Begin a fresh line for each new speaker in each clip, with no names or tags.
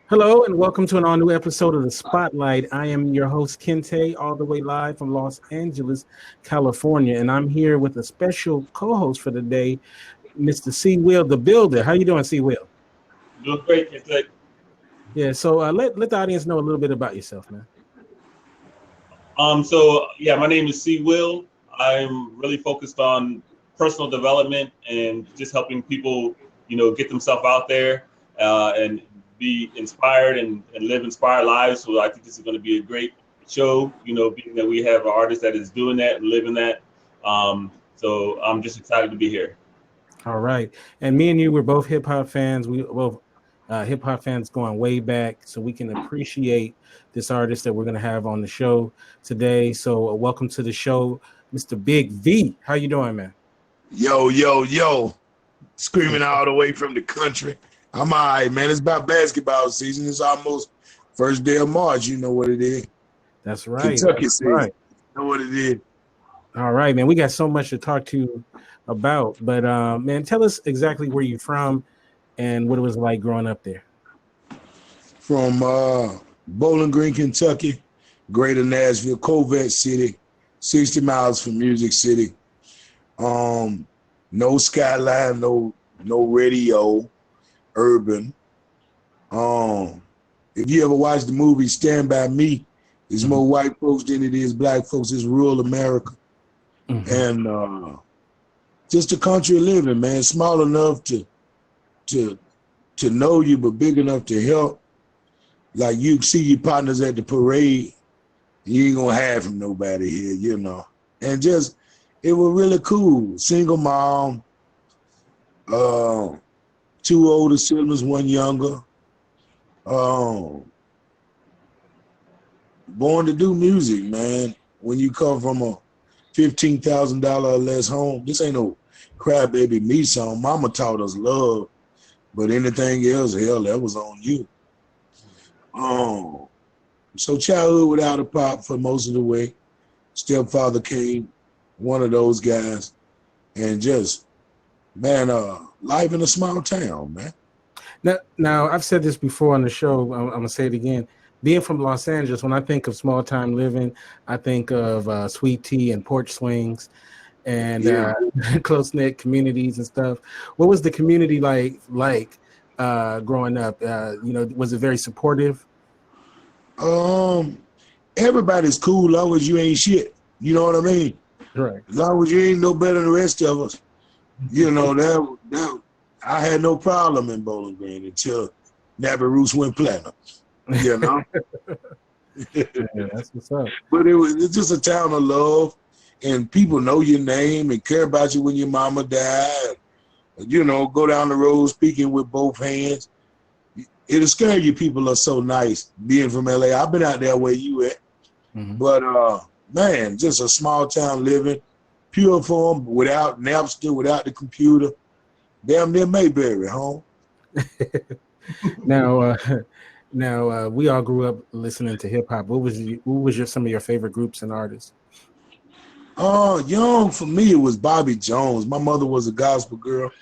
Hello and welcome to an all new episode of the Spotlight. I am your host Kente, all the way live from Los Angeles, California, and I'm here with a special co-host for the day, Mr. C. Will, the Builder. How you doing, C. Will?
Doing great. It's like,
Yeah, so let the audience know a little bit about yourself, man.
my name is C. Will. I'm really focused on personal development and just helping people, get themselves out there and be inspired and live inspired lives. So I think this is going to be a great show, being that we have an artist that is doing that and living that. So I'm just excited to be here.
All right, and me and you, we're both hip hop fans. We both hip hop fans going way back, so we can appreciate this artist that we're going to have on the show today. So welcome to the show, Mr. Big V. How you doing, man?
Yo, yo, yo. Screaming all the way from the country. I'm all right, man. It's about basketball season. It's almost first day of March. You know what it is.
That's right.
Kentucky
That's
season.
right.
You know what it is.
All right, man. We got so much to talk to you about. But, man, tell us exactly where you're from and what it was like growing up there.
From Bowling Green, Kentucky, Greater Nashville, Covent City, 60 miles from Music City. No skyline, no radio, urban. If you ever watched the movie Stand By Me, there's more white folks than it is black folks. It's rural America. Mm-hmm. And just a country living, man. Small enough to know you, but big enough to help. Like you see your partners at the parade, you ain't gonna have from nobody here, And just it was really cool. Single mom, 2 older siblings, 1 younger. Born to do music, man. When you come from a $15,000 or less home, this ain't no crybaby me song. Mama taught us love, but anything else, hell, that was on you. So childhood without a pop for most of the way. Stepfather came, one of those guys, and just, man, life in a small town, man.
Now I've said this before on the show. I'm gonna say it again. Being from Los Angeles, when I think of small time living, I think of sweet tea and porch swings and close knit communities and stuff. What was the community like growing up? Was it very supportive?
Everybody's cool as long as you ain't shit. You know what I mean?
Right.
As long as you ain't no better than the rest of us. That I had no problem in Bowling Green until Nappy Roots went platinum.
Yeah, that's what's up.
But it's just a town of love, and people know your name and care about you when your mama died. Go down the road speaking with both hands. It'll scare you. People are so nice. Being from LA, I've been out there where you at. Mm-hmm. But man, just a small town living, pure form, without Napster, without the computer. Damn near Mayberry, home.
Now, we all grew up listening to hip hop. What was some of your favorite groups and artists?
Young for me, it was Bobby Jones. My mother was a gospel girl.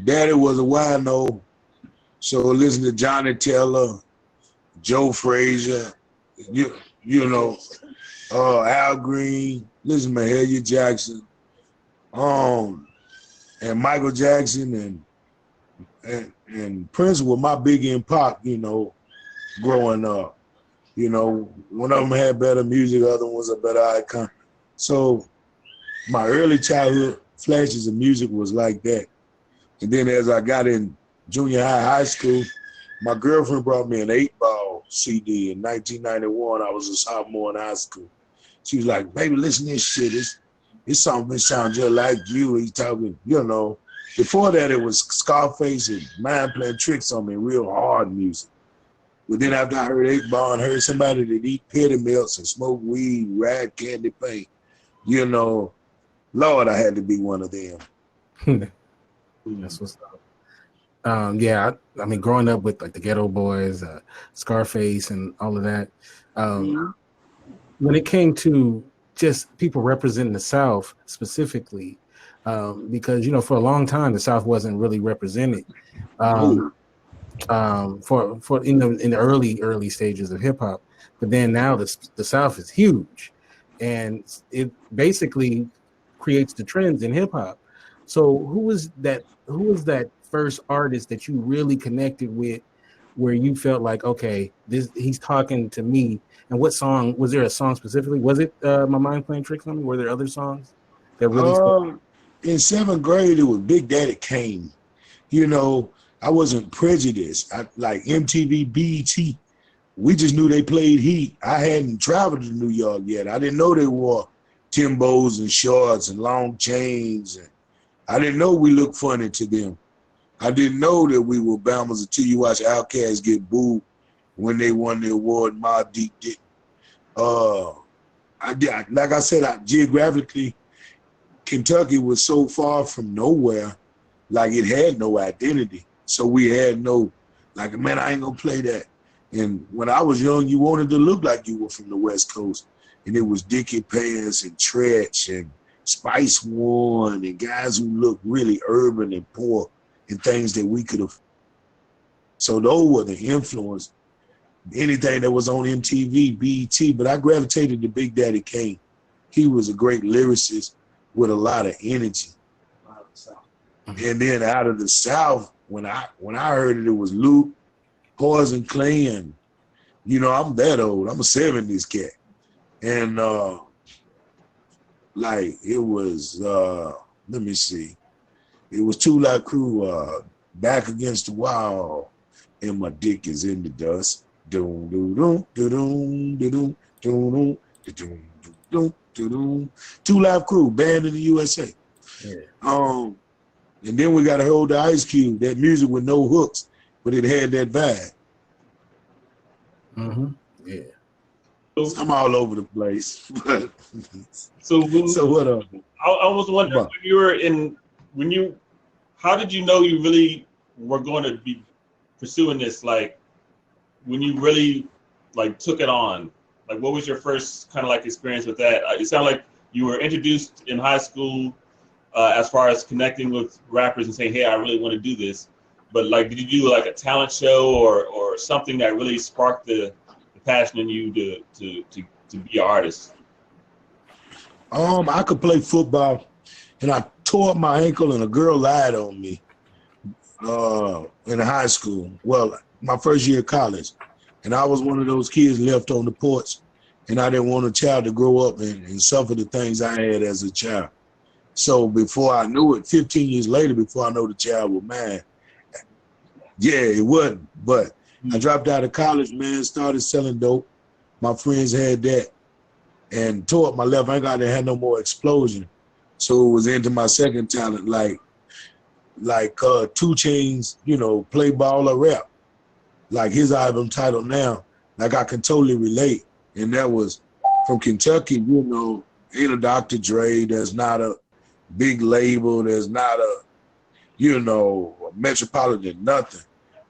Daddy was a wino. So listen to Johnny Taylor, Joe Frazier, Al Green, listen to Mahalia Jackson, and Michael Jackson and Prince were my big in pop, growing up. One of them had better music, the other one was a better icon. So my early childhood flashes of music was like that. And then as I got in junior high school, my girlfriend brought me an 8-ball CD in 1991. I was a sophomore in high school. She was like, baby, listen to this shit. It's something that sounds just like you. He's talking, Before that, it was Scarface and Mind playing tricks on me, real hard music. But then after I heard 8-ball and heard somebody that eat petty melts and smoke weed, ride candy paint, Lord, I had to be one of them.
That's what's up. I mean, growing up with like the Ghetto Boys, Scarface, and all of that. When it came to just people representing the South specifically, because for a long time the South wasn't really represented. for in the early stages of hip hop. But then now the South is huge, and it basically creates the trends in hip hop. So who was that? Who was that first artist that you really connected with, where you felt like, okay, he's talking to me? And what song was there? A song specifically? Was it My Mind Playing Tricks on Me? Were there other songs that really?
In 7th grade, it was Big Daddy Kane. You know, I wasn't prejudiced. I like MTV, BET. We just knew they played heat. I hadn't traveled to New York yet. I didn't know they wore Timbos and shorts and long chains. And I didn't know we looked funny to them. I didn't know that we were Bama's until you watch Outkast get booed when they won the award. Mobb Deep did. Like I said, geographically, Kentucky was so far from nowhere, like it had no identity. So we had no, like, man, I ain't gonna play that. And when I was young, you wanted to look like you were from the West Coast. And it was Dickie Pants and Tretch and Spice One and guys who looked really urban and poor and things that we could have. So those were the influence. Anything that was on MTV, BET, but I gravitated to Big Daddy Kane. He was a great lyricist with a lot of energy. And then out of the South, when I heard it, it was Luke, Poison Clay, and you know, I'm that old. I'm a 70s cat. And like it was let me see. It was 2 Live Crew, Back Against the Wall, and My Dick Is in the Dust. Doom doom doom doom doom doom doom doom doom. 2 Live Crew, band in the USA. Yeah. And then we got to hold the Ice Cube, that music with no hooks, but it had that vibe.
Mm-hmm. Yeah.
I'm all over the place.
So
what up?
I was wondering how did you know you really were going to be pursuing this? Like when you really like took it on, like what was your first kind of like experience with that? It sounded like you were introduced in high school as far as connecting with rappers and saying, hey, I really want to do this. But like, did you do like a talent show or something that really sparked the passion in you to be an artist?
I could play football, and I tore up my ankle, and a girl lied on me in high school. Well, my first year of college, and I was one of those kids left on the porch, and I didn't want a child to grow up and suffer the things I had as a child. So before I knew it, 15 years later, before I know the child was mine, yeah, it wasn't. But I dropped out of college, man, started selling dope. My friends had that, and tore up my left ankle. I didn't have no more explosion. So it was into my second talent, like 2 Chainz, you know, play ball or rap. Like his album title now, like I can totally relate. And that was from Kentucky, you know, ain't a Dr. Dre, there's not a big label, there's not a, you know, a Metropolitan, nothing.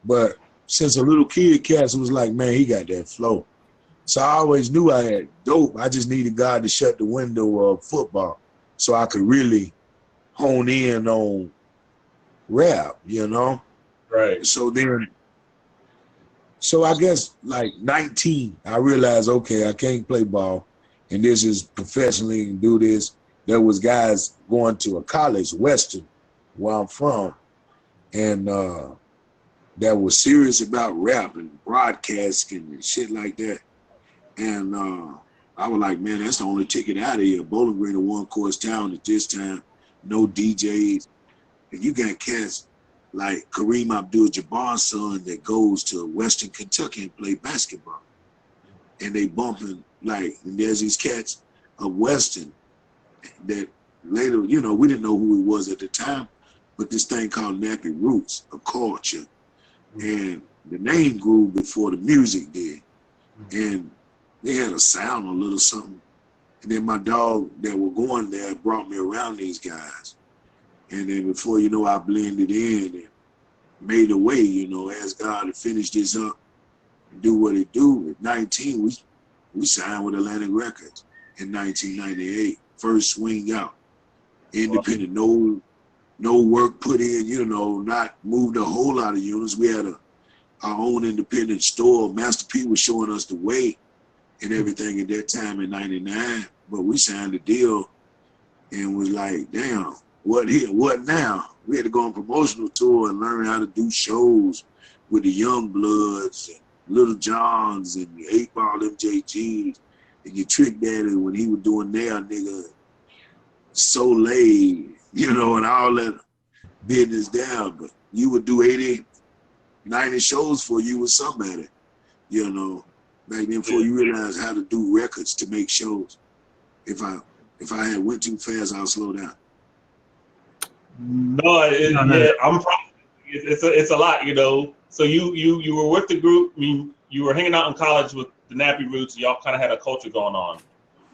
But since a little kid, Cass was like, man, he got that flow. So I always knew I had dope. I just needed God to shut the window of football so I could really hone in on rap, you know?
Right.
So I guess like 19, I realized, okay, I can't play ball, and this is professionally and do this. There was guys going to a college, Western, where I'm from, and that was serious about rap and broadcasting and shit like that. And I was like, man, that's the only ticket out of here. Bowling Green, a one-course town at this time, no DJs. And you got cats like Kareem Abdul-Jabbar's son that goes to Western Kentucky and play basketball. And they bumping, like, and there's these cats of Western that later, you know, we didn't know who he was at the time, but this thing called Nappy Roots, a culture. And the name grew before the music did. And they had a sound, a little something. And then my dog that were going there brought me around these guys. And then before you know, I blended in and made a way, you know, asked God to finish this up and do what it do. At 19, we signed with Atlantic Records in 1998. First swing out. Independent, no work put in, you know, not moved a whole lot of units. We had a our own independent store. Master P was showing us the way and everything at that time in '99. But we signed a deal and was like, damn, what here? What now? We had to go on promotional tour and learn how to do shows with the Young Bloods and Little Johns and the 8-Ball MJGs and your Trick Daddy when he was doing their nigga Soleil, you know, and all that business down. But you would do 80, 90 shows for you with somebody, you know, back then before you realized how to do records to make shows. If I had went too fast, I'll slow down.
No, yeah, it's a lot, you know. So you were with the group. I mean, you were hanging out in college with the Nappy Roots. Y'all kind of had a culture going on,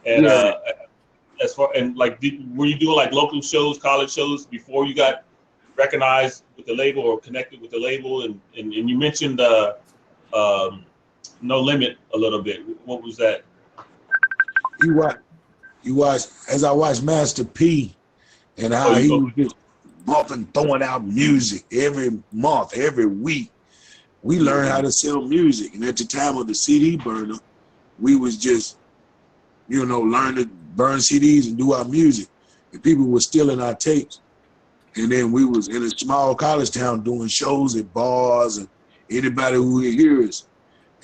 and as far and like, were you doing like local shows, college shows before you got recognized with the label or connected with the label? And you mentioned No Limit a little bit. What was that?
You watch as I watched Master P and how he was just bumping, throwing out music every month, every week. We learned how to sell music, and at the time of the CD burner, we was just, you know, learn to burn CDs and do our music, and people were stealing our tapes. And then we was in a small college town doing shows at bars, and anybody who would hear us,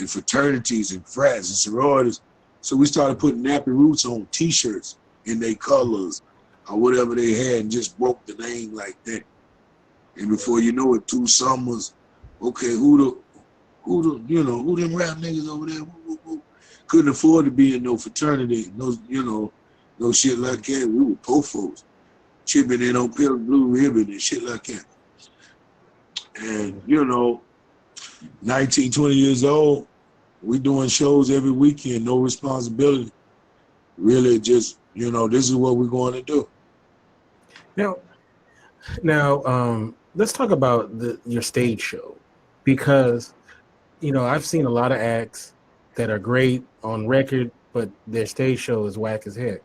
and fraternities and frats and sororities. So we started putting Nappy Roots on T-shirts in their colors or whatever they had, and just broke the name like that. And before you know it, 2 summers, okay, who them rap niggas over there? Who couldn't afford to be in no fraternity, no shit like that. We were poor folks, chipping in on Pale Blue Ribbon and shit like that. And 19, 20 years old, we doing shows every weekend, no responsibility. Really just, this is what we're going to do.
Now, let's talk about your stage show, because, I've seen a lot of acts that are great on record, but their stage show is whack as heck.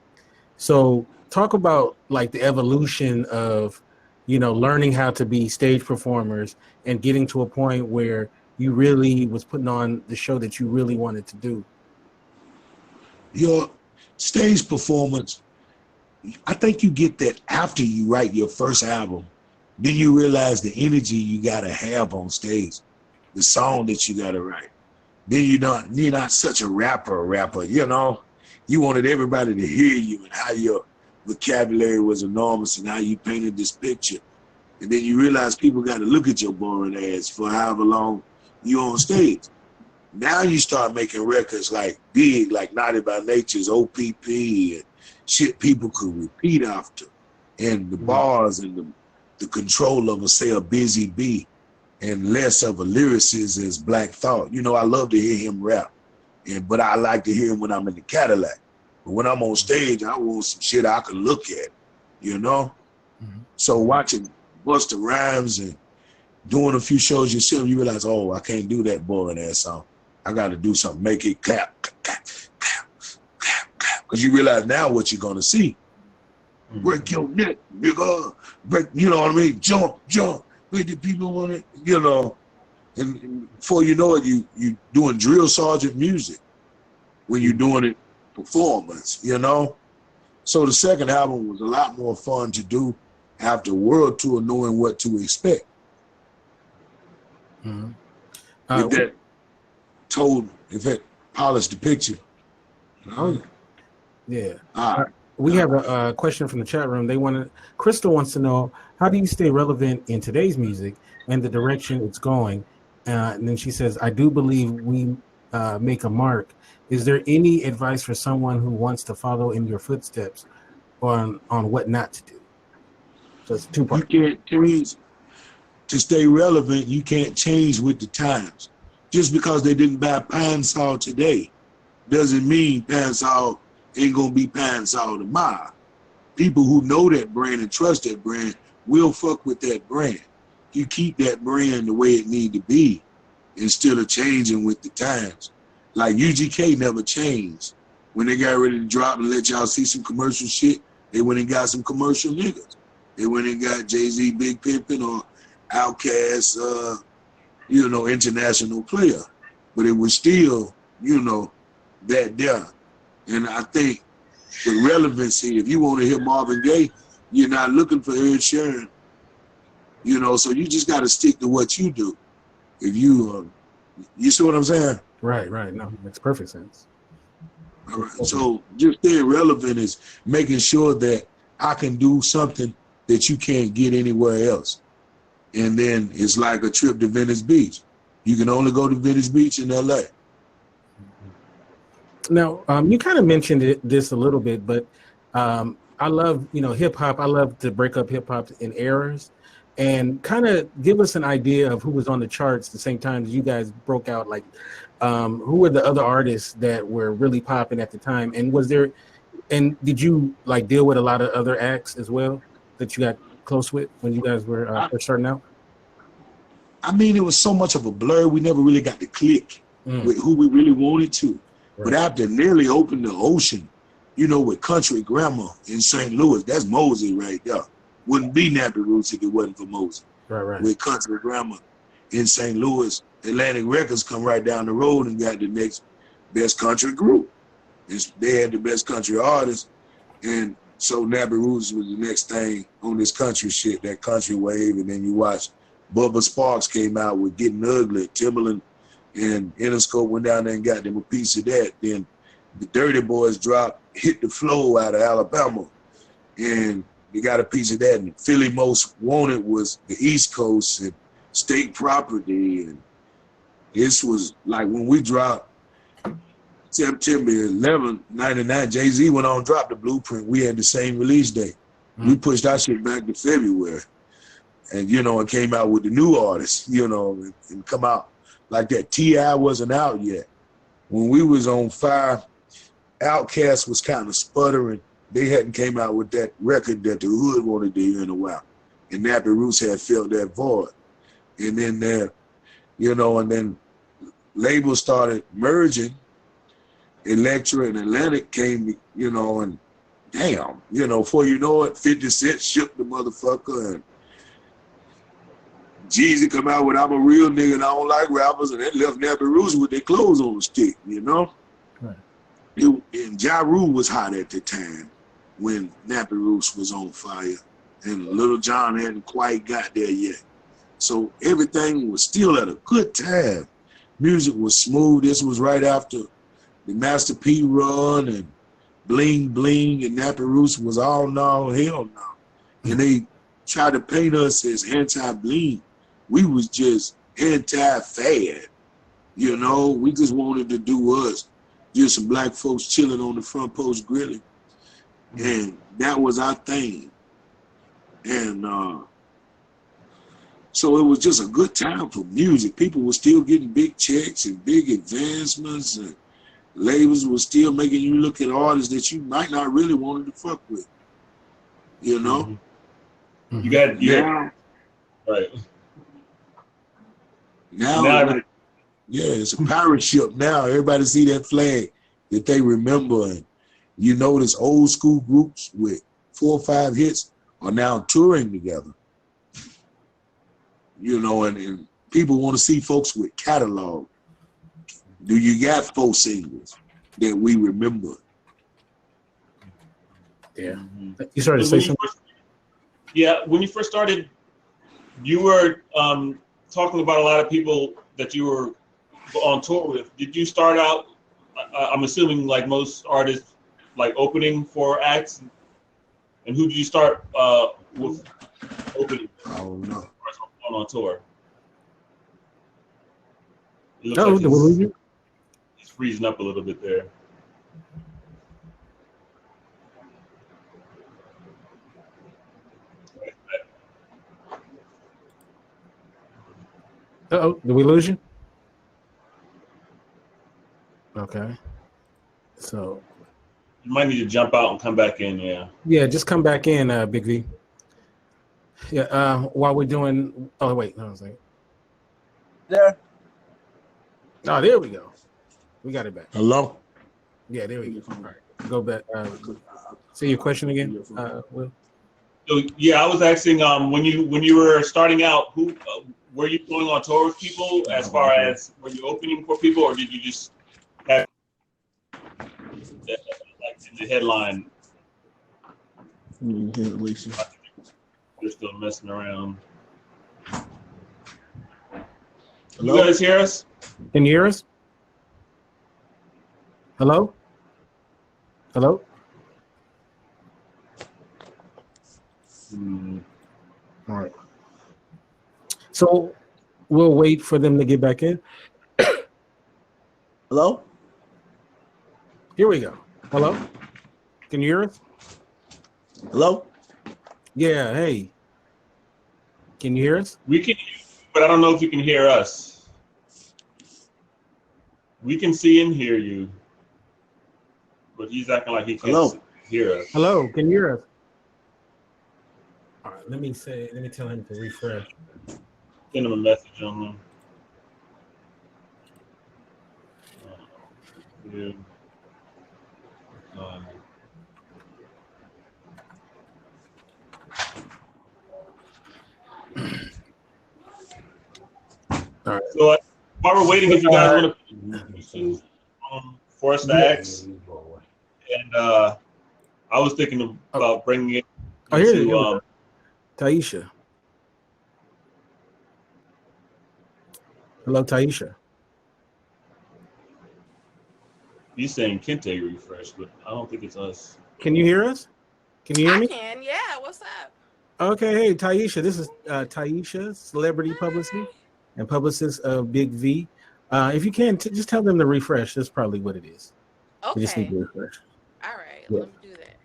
So talk about like the evolution of, learning how to be stage performers and getting to a point where you really was putting on the show that you really wanted to do.
Your stage performance, I think you get that after you write your first album. Then you realize the energy you gotta have on stage, the song that you gotta write. Then you're not such a rapper, You wanted everybody to hear you and how your vocabulary was enormous and how you painted this picture. And then you realize people gotta look at your boring ass for however long you on stage. Now you start making records like big, like Naughty by Nature's OPP and shit people could repeat after. And the bars and the control of, say, a Busy Bee, and less of a lyricist as Black Thought. I love to hear him rap, but I like to hear him when I'm in the Cadillac. But when I'm on stage, I want some shit I can look at, So watching Busta Rhymes and doing a few shows yourself, you realize, oh, I can't do that boring ass song. I got to do something, make it clap, clap, clap, clap, clap. Because you realize now what you're going to see. Break your neck, nigga. Break, what I mean? Jump. Make the people want it, And before you know it, you doing drill sergeant music when you're doing it performance, So the second album was a lot more fun to do after world tour, knowing what to expect. If it polished the picture.
Yeah. We have a question from the chat room. Crystal wants to know, how do you stay relevant in today's music and the direction it's going? And then she says, I do believe we make a mark. Is there any advice for someone who wants to follow in your footsteps on what not to do? So it's 2 parts.
You can't change. To stay relevant, you can't change with the times. Just because they didn't buy Pine Sol today doesn't mean Pine Sol ain't gonna be Pine Sol tomorrow. People who know that brand and trust that brand will fuck with that brand. You keep that brand the way it need to be instead of changing with the times. Like UGK never changed. When they got ready to drop and let y'all see some commercial shit, they went and got some commercial niggas. They went and got Jay-Z, Big Pimpin', or Outkast, international player, but it was still, that there. And I think the relevancy, if you want to hear Marvin Gaye, you're not looking for Ed Sheeran, so you just got to stick to what you do. If you see what I'm saying?
Right. No, makes perfect sense.
All right. So just staying relevant is making sure that I can do something that you can't get anywhere else. And then it's like a trip to Venice Beach. You can only go to Venice Beach in LA.
Now, you kind of mentioned this a little bit, but I love, hip hop. I love to break up hip hop in eras and kind of give us an idea of who was on the charts the same time as you guys broke out. Like, who were the other artists that were really popping at the time? And did you like deal with a lot of other acts as well that you got close with when you guys were first starting out?
I mean, it was so much of a blur. We never really got to click with who we really wanted to. Right. But after nearly opened the ocean, with Country Grammar in St. Louis, that's Mosey right there. Wouldn't be Nappy Roots if it wasn't for Mosey.
Right.
With Country Grammar in St. Louis, Atlantic Records come right down the road and got the next best country group. They had the best country artists, and so Nappy Roots was the next thing on this country shit, that country wave. And then you watch Bubba Sparks came out with Getting Ugly, Timberland and Interscope went down there and got them a piece of that. Then the Dirty Boys dropped Hit the Flow out of Alabama, and they got a piece of that. And Philly Most Wanted was the East Coast and State Property. And this was like when we dropped September 11, 99, Jay-Z went on and dropped the Blueprint. We had the same release date. We pushed our shit back to February. And, it came out with the new artists, and come out like that. T.I. wasn't out yet. When we was on fire, Outkast was kind of sputtering. They hadn't came out with that record that the hood wanted to hear in a while. And Nappy Roots had filled that void. And then and then labels started merging. Electra and Atlantic came, and damn, before you know it, 50 Cent shook the motherfucker, and Jeezy come out with I'm a real nigga and I don't like rappers, and that left Nappy Roots with their clothes on the stick, Right. And Ja Rule was hot at the time when Nappy Roots was on fire, and Little John hadn't quite got there yet. So everything was still at a good time. Music was smooth. This was right after the Master P run and Bling Bling, and Nappy Roots was all no, hell no. And they tried to paint us as anti-bling. We was just anti-fad. We just wanted to do us. Just some black folks chilling on the front porch grilling. And that was our thing. And so it was just a good time for music. People were still getting big checks and big advancements, and labels were still making you look at artists that you might not really wanted to fuck with. You
got right.
Now it's a pirate ship now. Everybody see that flag that they remember, and this old school groups with 4 or 5 hits are now touring together. And people want to see folks with catalog. Do you got 4 singles that we remember?
Yeah. You started to say something?
Yeah, when you first started, you were talking about a lot of people that you were on tour with. Did you start out, I'm assuming like most artists, like opening for acts? And who did you start with opening?
I don't know.
On tour? He's freezing up a little bit there.
Uh-oh, did we lose you? Okay. So
you might need to jump out and come back in, yeah.
Yeah, just come back in, Big V. Yeah, while we're doing I was like
there.
Oh, there we go. We got it back.
Hello?
Yeah, there we go. All right. Go back. Say your question again, Will.
So yeah, I was asking when you were starting out, were you going on tour with people as far as were you opening for people, or did you just have that, like in the headline? They're still messing around.
Hello?
You guys hear us?
Can you hear us? Hello? Hello? All right. So we'll wait for them to get back in.
Hello?
Here we go. Hello? Can you hear us?
Hello?
Yeah, hey. Can you hear us?
We can hear you, but I don't know if you can hear us. We can see and hear you, but he's acting like he can't hear us.
Hello, can you hear us? All right, let me tell him to refresh.
Send him a message on him.
All right.
So while we're waiting, if you guys want to for us to ask, and I was thinking about bringing it to
Taisha. Hello, Taisha.
He's saying Kente refresh, but I don't think it's us.
Can you hear us? Can you hear me?
I can, yeah. What's up?
Okay, hey, Taisha. This is Taisha, celebrity publicist and publicist of Big V. If you can, just tell them to refresh. That's probably what it is.
Okay.
We just need to refresh.
All right,
Yeah.
let me do that.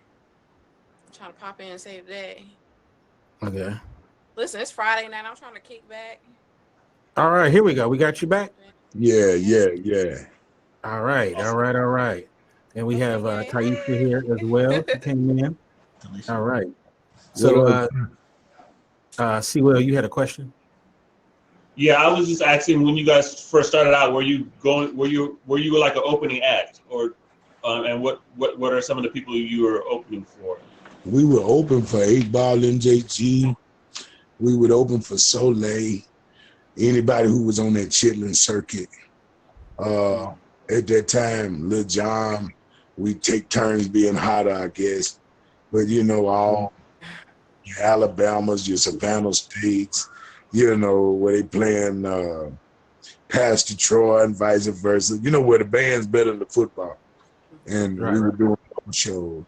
I'm trying to pop in and save the day.
Okay.
Listen, it's Friday night. I'm trying to kick back.
All right, here we go. We got you back.
Yeah.
All right. And we have
Okay.
Taisha here as well. She came in. All right. So, Sewell, you had a question?
Yeah, I was just asking when you guys first started out, were you like an opening act, or and what are some of the people you were opening for?
We were open for 8-Ball MJG. We would open for Soleil. Anybody who was on that chitlin circuit. At that time, Lil Jon, we take turns being hotter, I guess. But all your Alabamas, your Savannah States, where they playing Pastor Troy and vice versa. Where the band's better than the football. And we were doing shows.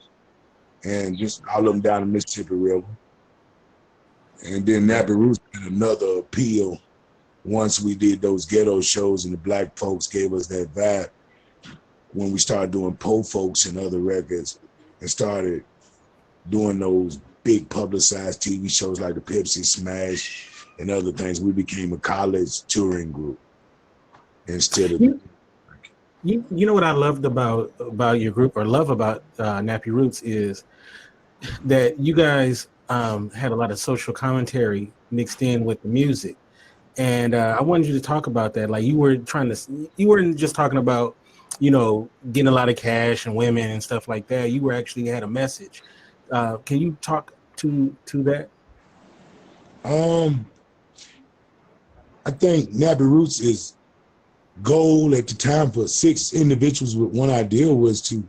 And just all of them down the Mississippi River. And then Nappy Roots had another appeal once we did those ghetto shows and the black folks gave us that vibe when we started doing Po Folks and other records and started doing those big publicized TV shows like the Pepsi Smash and other things. We became a college touring group instead of...
You know what I loved about your group, or love about Nappy Roots, is that you guys had a lot of social commentary mixed in with the music. And I wanted you to talk about that. Like you weren't just talking about, getting a lot of cash and women and stuff like that. You were actually had a message. Can you talk to that?
I think Nappy Roots is goal at the time for 6 individuals with one idea was to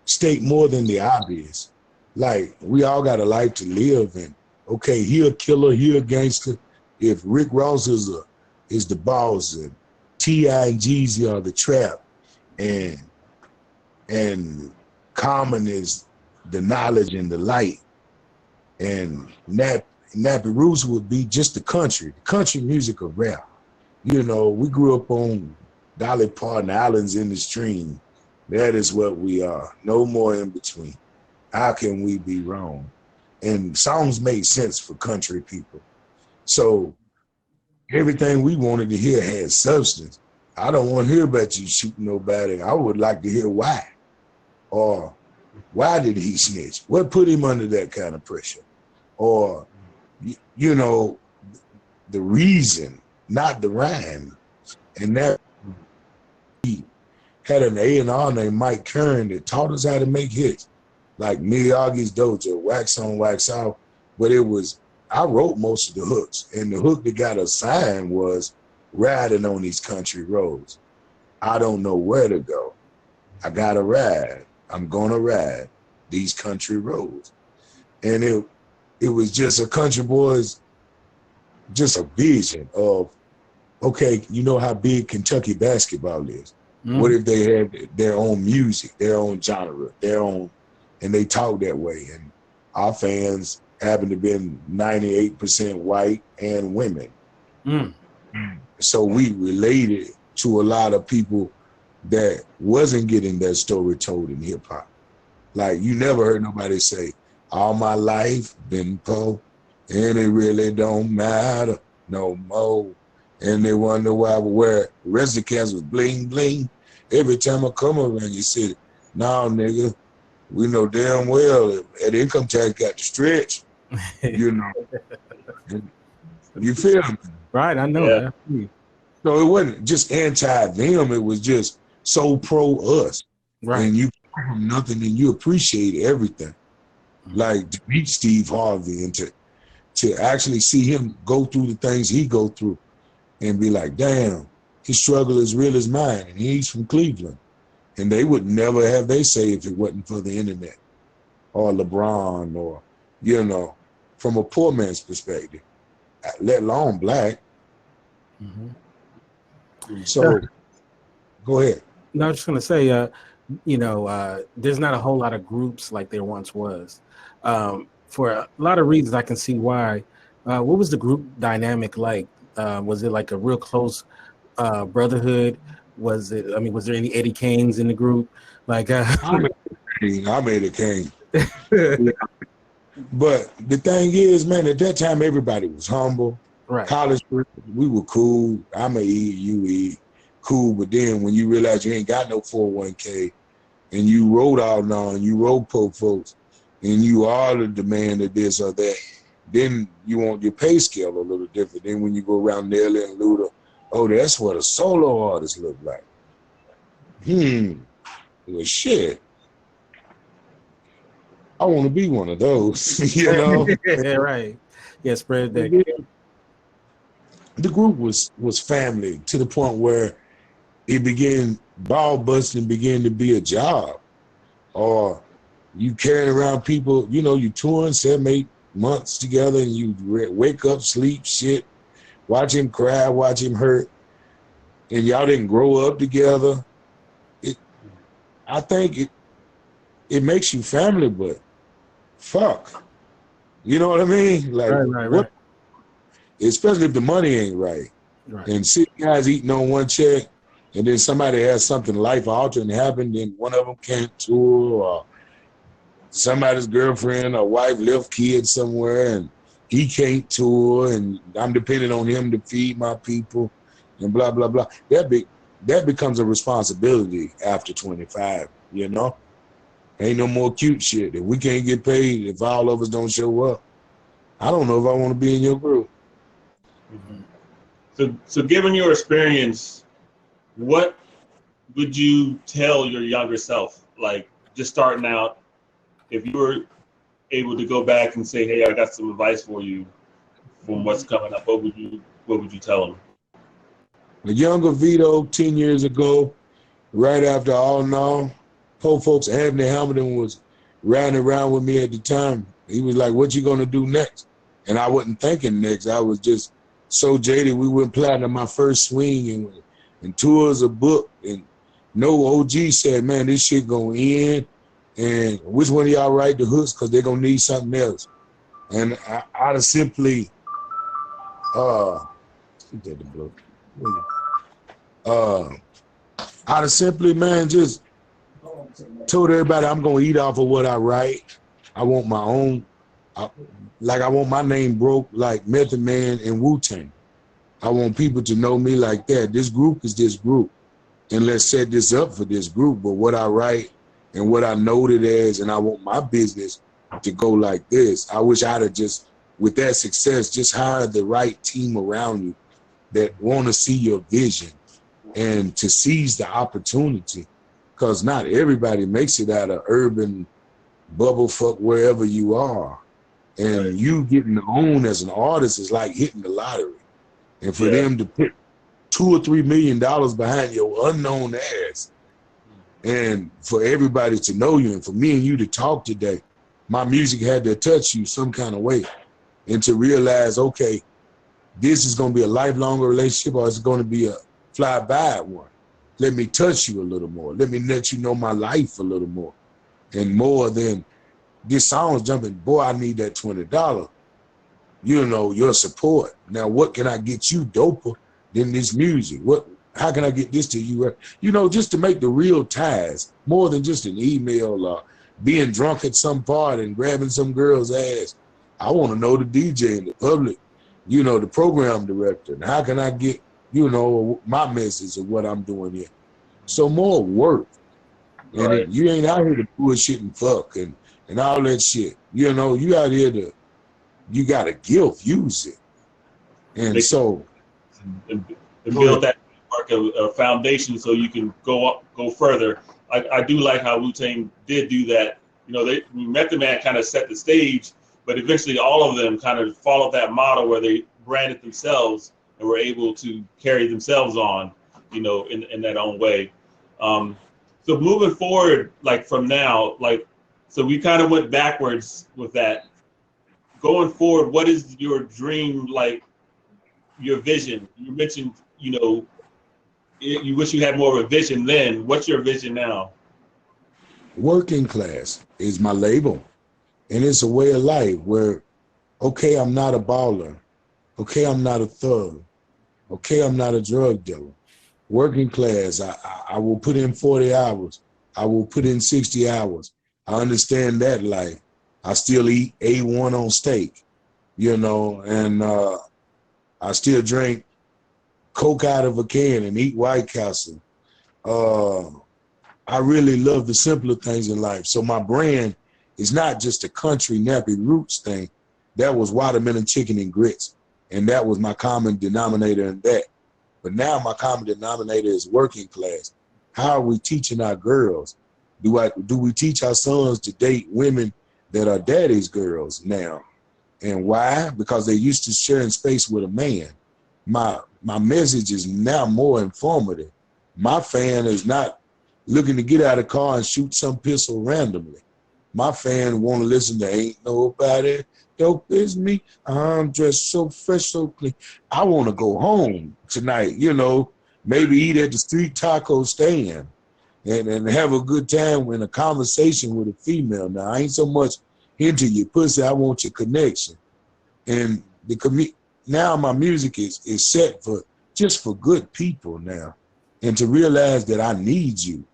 state more than the obvious. Like we all got a life to live, and okay, he a killer, he a gangster. If Rick Ross is the boss, and T.I. and Jeezy are the trap, and Common is the knowledge and the light, and Nappy Roots would be just the country music of rap. We grew up on Dolly Parton, Islands in the Stream. That is what we are. No more in between. How can we be wrong? And songs made sense for country people. So everything we wanted to hear had substance. I don't want to hear about you shooting nobody. I would like to hear why. Or why did he snitch? What put him under that kind of pressure? Or, the reason, not the rhyme. And that he had an A&R named Mike Kern that taught us how to make hits. Like Miyagi's Dojo, wax on, wax off. But it was I wrote most of the hooks, and the hook that got assigned was riding on these country roads. I don't know where to go. I gotta ride. I'm gonna ride these country roads. And it was just a country boy's, just a vision of, okay, you know how big Kentucky basketball is. What if they had their own music, their own genre, their own, and they talk that way? And our fans happen to be 98% white and women. So we related to a lot of people that wasn't getting that story told in hip hop. Like, you never heard nobody say, all my life been poor, and it really don't matter no more. And they wonder why I wear the rest of the cats was bling bling. Every time I come around, you said, nah, nigga, we know damn well that income tax got to stretch. You know. You feel me?
Right, I know.
Yeah.
Yeah.
So it wasn't just anti-them, it was just so pro-us.
Right.
And you from nothing and you appreciate everything. Like, to meet Steve Harvey and to actually see him go through the things he go through and be like, damn, his struggle is real as mine, and he's from Cleveland. And they would never have they say if it wasn't for the internet or LeBron or, you know, from a poor man's perspective, let alone black. So, go ahead.
No, I was just going to say, you know, there's not a whole lot of groups like there once was. For a lot of reasons, I can see why. What was the group dynamic like? Was it like a real close brotherhood? Was it? I mean, was there any Eddie Kanes in the group? Like,
I made it king. But the thing is, man, at that time everybody was humble.
right?
College, we were cool. I'm a eat, you eat, cool. But then when you realize you ain't got no 401k, and you road out now, and you road poor folks, and you are the demand of this or that, then you want your pay scale a little different. Then when you go around Nelly and Luda, oh, that's what a solo artist look like. Well, shit. I want to be one of those, you know?
Yeah, right. Yeah, spread that.
The group was family to the point where it began, ball busting began to be a job. Or you carrying around people, you know, you touring 7-8 months together, and you wake up, sleep, shit, watch him cry, watch him hurt, and y'all didn't grow up together. I think it makes you family, but fuck. You know what I mean? Like,
right.
Especially if the money ain't right. And 6 guys eating on one check, and then somebody has something life-altering happen, then one of them can't tour, or somebody's girlfriend or wife left kids somewhere, and he can't tour, and I'm depending on him to feed my people, and blah, blah, blah. That becomes a responsibility after 25, you know? Ain't no more cute shit. If we can't get paid, if all of us don't show up, I don't know if I want to be in your group.
So given your experience, what would you tell your younger self? Like, just starting out, if you were able to go back and say, hey, I got some advice for you from what's coming up, what would you tell them?
The younger Vito 10 years ago, right after All In All, poor folks, Anthony Hamilton was riding around with me at the time. He was like, what you gonna do next? And I wasn't thinking next. I was just so jaded. We went platinum my first swing, and tours a book, and no OG said, man, this shit gonna end, and which one of y'all write the hooks, because they're gonna need something else. And I'd have simply, I'd have simply, man, just told everybody I'm gonna eat off of what I write. I want my own, like I want my name broke like Method Man and Wu-Tang. I want people to know me like that. This group is this group, and let's set this up for this group. But what I write and what I noted as, and I want my business to go like this. I wish I'd have just, with that success, just hired the right team around you that want to see your vision and to seize the opportunity, because not everybody makes it out of urban bubble fuck wherever you are. And you getting owned as an artist is like hitting the lottery. And for them to put $2 or $3 million behind your unknown ass, and for everybody to know you, and for me and you to talk today, my music had to touch you some kind of way, and to realize, okay, this is going to be a lifelong relationship, or it's going to be a fly-by one. Let me touch you a little more. Let me let you know my life a little more, and more than this song's jumping. Boy, I need that $20. You know, your support. Now, what can I get you doper than this music? How can I get this to you? You know, just to make the real ties, more than just an email or being drunk at some party and grabbing some girl's ass. I want to know the DJ in the public, you know, the program director. And how can I get, you know, my message of what I'm doing here? So more work. And you ain't out here to bullshit and fuck and all that shit. You know, you out here you got a gift, use it. And so
and build that a foundation so you can go further. I do like how Wu-Tang did do that. You know, Method Man kind of set the stage, but eventually all of them kind of followed that model where they branded themselves and were able to carry themselves on, you know, in that own way. So moving forward, like from now, like, so we kind of went backwards with that. Going forward, what is your dream, like your vision? You mentioned, you know, you wish you had more of a vision then. What's your vision now?
Working class is my label. And it's a way of life where, okay, I'm not a baller. Okay, I'm not a thug. Okay, I'm not a drug dealer. Working class, I will put in 40 hours. I will put in 60 hours. I understand that life. I still eat A1 on steak, you know, and I still drink Coke out of a can and eat White Castle. I really love the simpler things in life. So my brand is not just a country Nappy Roots thing. That was watermelon chicken and grits. And that was my common denominator in that. But now my common denominator is working class. How are we teaching our girls? Do we teach our sons to date women that are daddy's girls now? And why? Because they used to sharing space with a man. My message is now more informative. My fan is not looking to get out of the car and shoot some pistol randomly. My fan want to listen to Ain't Nobody Dope Is Me. I'm dressed so fresh, so clean. I want to go home tonight, you know, maybe eat at the street taco stand and have a good time in a conversation with a female. Now, I ain't so much into your pussy. I want your connection. And now my music is set for just for good people now. And to realize that I need you.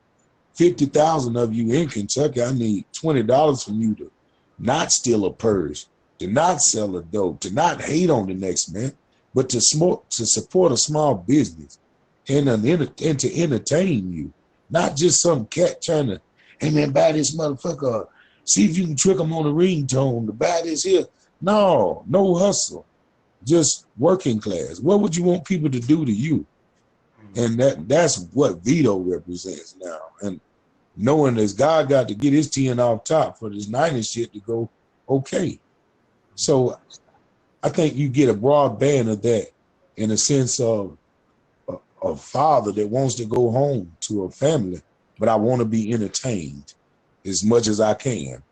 50,000 of you in Kentucky, I need $20 from you to not steal a purse, to not sell a dope, to not hate on the next man, but to support a small business and to entertain you. Not just some cat trying to, hey man, buy this motherfucker. See if you can trick them on a ringtone to buy this here. No hustle. Just working class. What would you want people to do to you? And that's what Vito represents now. And knowing that God got to get his 10 off top for this 90 shit to go okay. So I think you get a broad band of that in a sense of a father that wants to go home to a family, but I want to be entertained as much as I can.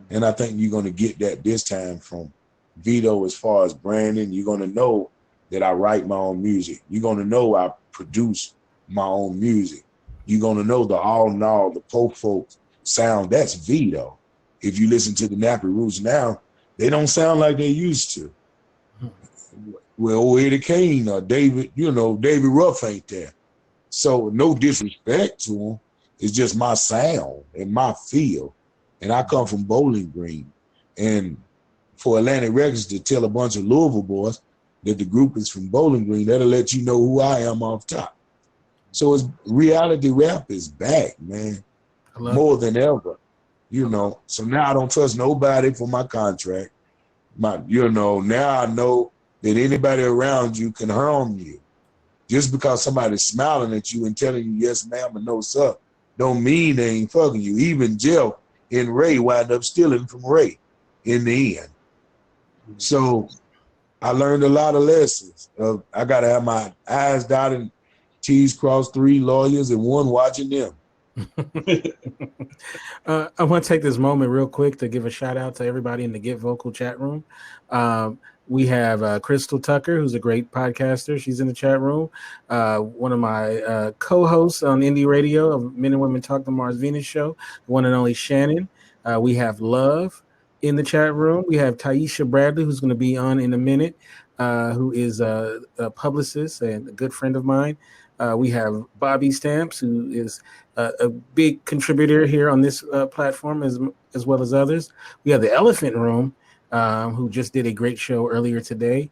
And I think you're going to get that this time from Vito as far as branding. You're going to know that I write my own music. You're going to know I produce my own music. You're going to know the all in all, the Pope Folk sound. That's Vito. If you listen to the Nappy Roots now, they don't sound like they used to. Well, old Eddie Kane or David, you know, David Ruff ain't there. So no disrespect to him. It's just my sound and my feel. And I come from Bowling Green. And for Atlantic Records to tell a bunch of Louisville boys that the group is from Bowling Green, that'll let you know who I am off top. So it's reality rap is back, man, more than ever, you know. So now I don't trust nobody for my contract. Now I know that anybody around you can harm you. Just because somebody's smiling at you and telling you yes, ma'am, and no, sir, don't mean they ain't fucking you. Even Jeff and Ray wind up stealing from Ray. in the end. So I learned a lot of lessons. I got to have my I's dotted, T's crossed, 3 lawyers and 1 watching them.
I want to take this moment real quick to give a shout out to everybody in the Get Vocal chat room. We have Crystal Tucker, who's a great podcaster. She's in the chat room. One of my co-hosts on Indie Radio of Men and Women Talk the Mars Venus show, the one and only Shannon. We have Love in the chat room. We have Taisha Bradley, who's going to be on in a minute, who is a publicist and a good friend of mine. We have Bobby Stamps, who is a big contributor here on this platform as well as others. We have the Elephant Room, who just did a great show earlier today.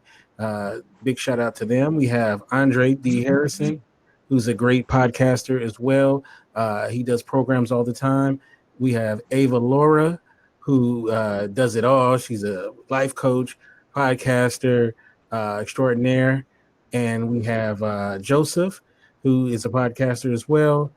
Big shout out to them. We have Andre D. Harrison, who's a great podcaster as well. He does programs all the time. We have Ava Laura, who does it all. She's a life coach, podcaster, extraordinaire. And we have Joseph, who is a podcaster as well.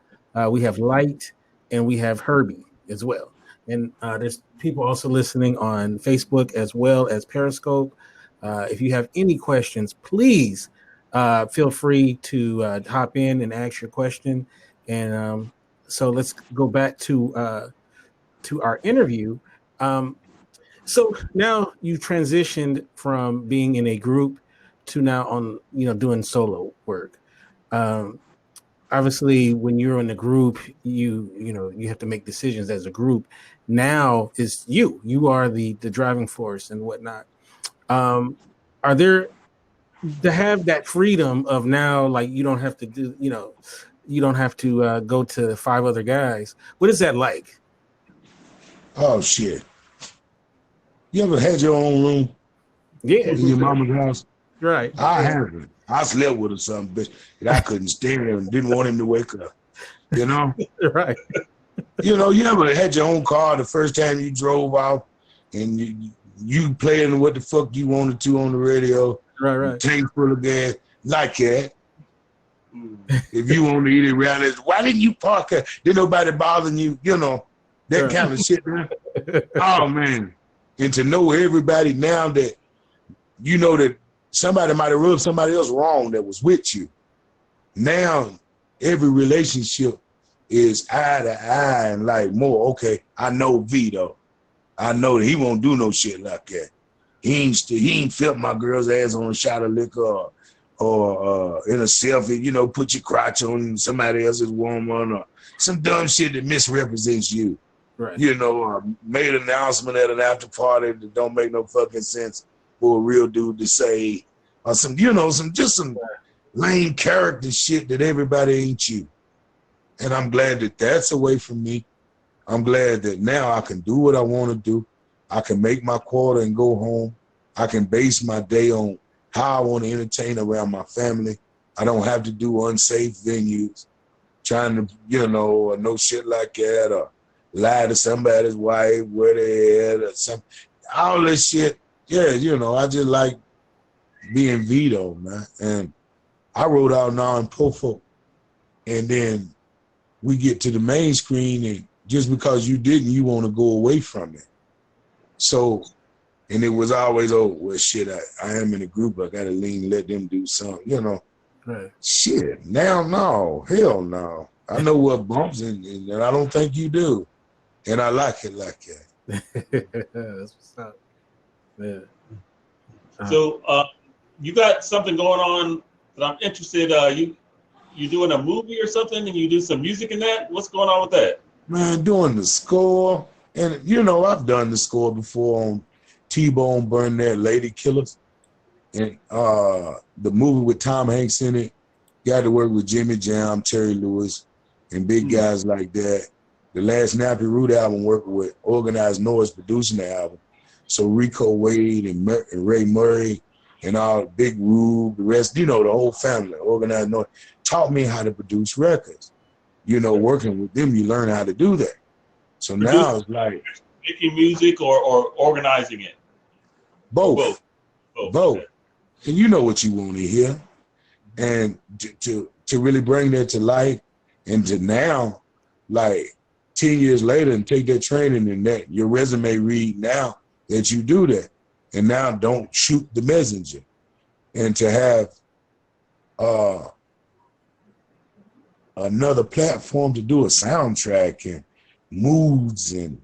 We have Light, and we have Herbie as well. And there's people also listening on Facebook as well as Periscope. If you have any questions, please feel free to hop in and ask your question. And so let's go back to our interview. So now you transitioned from being in a group to now on, doing solo work. Obviously, when you're in a group, you have to make decisions as a group. Now it's you are the driving force and whatnot. Are there to have that freedom of now, like you don't have to do, you don't have to go to 5 other guys. What is that like?
Oh shit! You ever had your own room?
Yeah,
in your mama's house.
Right.
I haven't. I slept with her some bitch that I couldn't stand and didn't want him to wake up.
Right.
You ever had your own car the first time you drove out and you playing what the fuck you wanted to on the radio?
Right.
Tank full of gas, like that. If you want to eat it around this, why didn't you park it? Didn't nobody bothering you? That kind of shit, man. Oh man. And to know everybody now that that somebody might have rubbed somebody else wrong that was with you. Now every relationship is eye to eye and like more, okay, I know Vito. I know that he won't do no shit like that. He ain't felt my girl's ass on a shot of liquor or in a selfie, put your crotch on somebody else's woman or some dumb shit that misrepresents you.
Right.
Made an announcement at an after party that don't make no fucking sense for a real dude to say, or some lame character shit that everybody ain't you. And I'm glad that that's away from me. I'm glad that now I can do what I want to do. I can make my quarter and go home. I can base my day on how I want to entertain around my family. I don't have to do unsafe venues, trying to, or no shit like that, or lie to somebody's wife, where they at, or something. All this shit, yeah, I just like being Vito, man. And I wrote out now in Pofo, and then we get to the main screen, and just because you didn't, you want to go away from it. So, and it was always, oh, well, shit, I am in a group, I got to lean, let them do something,
Right.
Shit, now, no, hell no. I know what bumps, and I don't think you do. And I like it like that.
That's what's up. Yeah.
So you got something going on that I'm interested. You doing a movie or something, and you do some music in that? What's going on with that?
Man, doing the score, and I've done the score before on T-Bone Burnett, Lady Killers, and the movie with Tom Hanks in it. Got to work with Jimmy Jam, Terry Lewis, and big guys like that. The last Nappy Roots album working with Organized Noise producing the album. So Rico Wade and Ray Murray and all Big Rube, the rest, the whole family, Organized Noise, taught me how to produce records. Working with them, you learn how to do that. So now it's like
making music or organizing it.
Both.
Okay.
And you know what you want to hear. And to really bring that to life and to now, like 10 years later, and take that training and that your resume read now that you do that. And now don't shoot the messenger. And to have another platform to do a soundtrack and moods and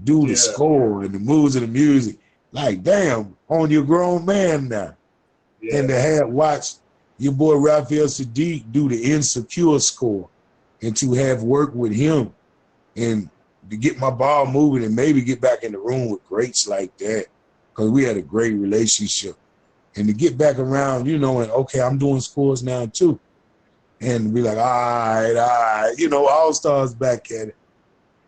do the score and the moods of the music. Like, damn, on your grown man now. Yeah. And to have watched your boy Raphael Sadiq do the Insecure score and to have worked with him and to get my ball moving and maybe get back in the room with greats like that, because we had a great relationship. And to get back around, you know, and okay, I'm doing scores now too. And be like, all right, you know, all-stars back at it.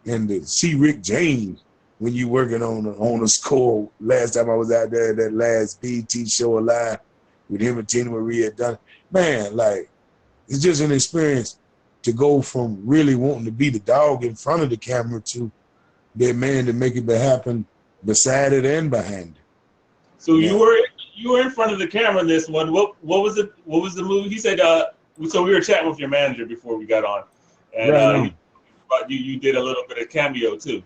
And to see Rick James when you working on a score. Last time I was out there, that last BT show alive with him and Tina Marie had done. Man, like, it's just an experience to go from really wanting to be the dog in front of the camera to that man to make it happen beside it and behind it.
So you were in front of the camera in this one. What was it? What was the movie? He said. So we were chatting with your manager before we got on, and you did a little bit of cameo too.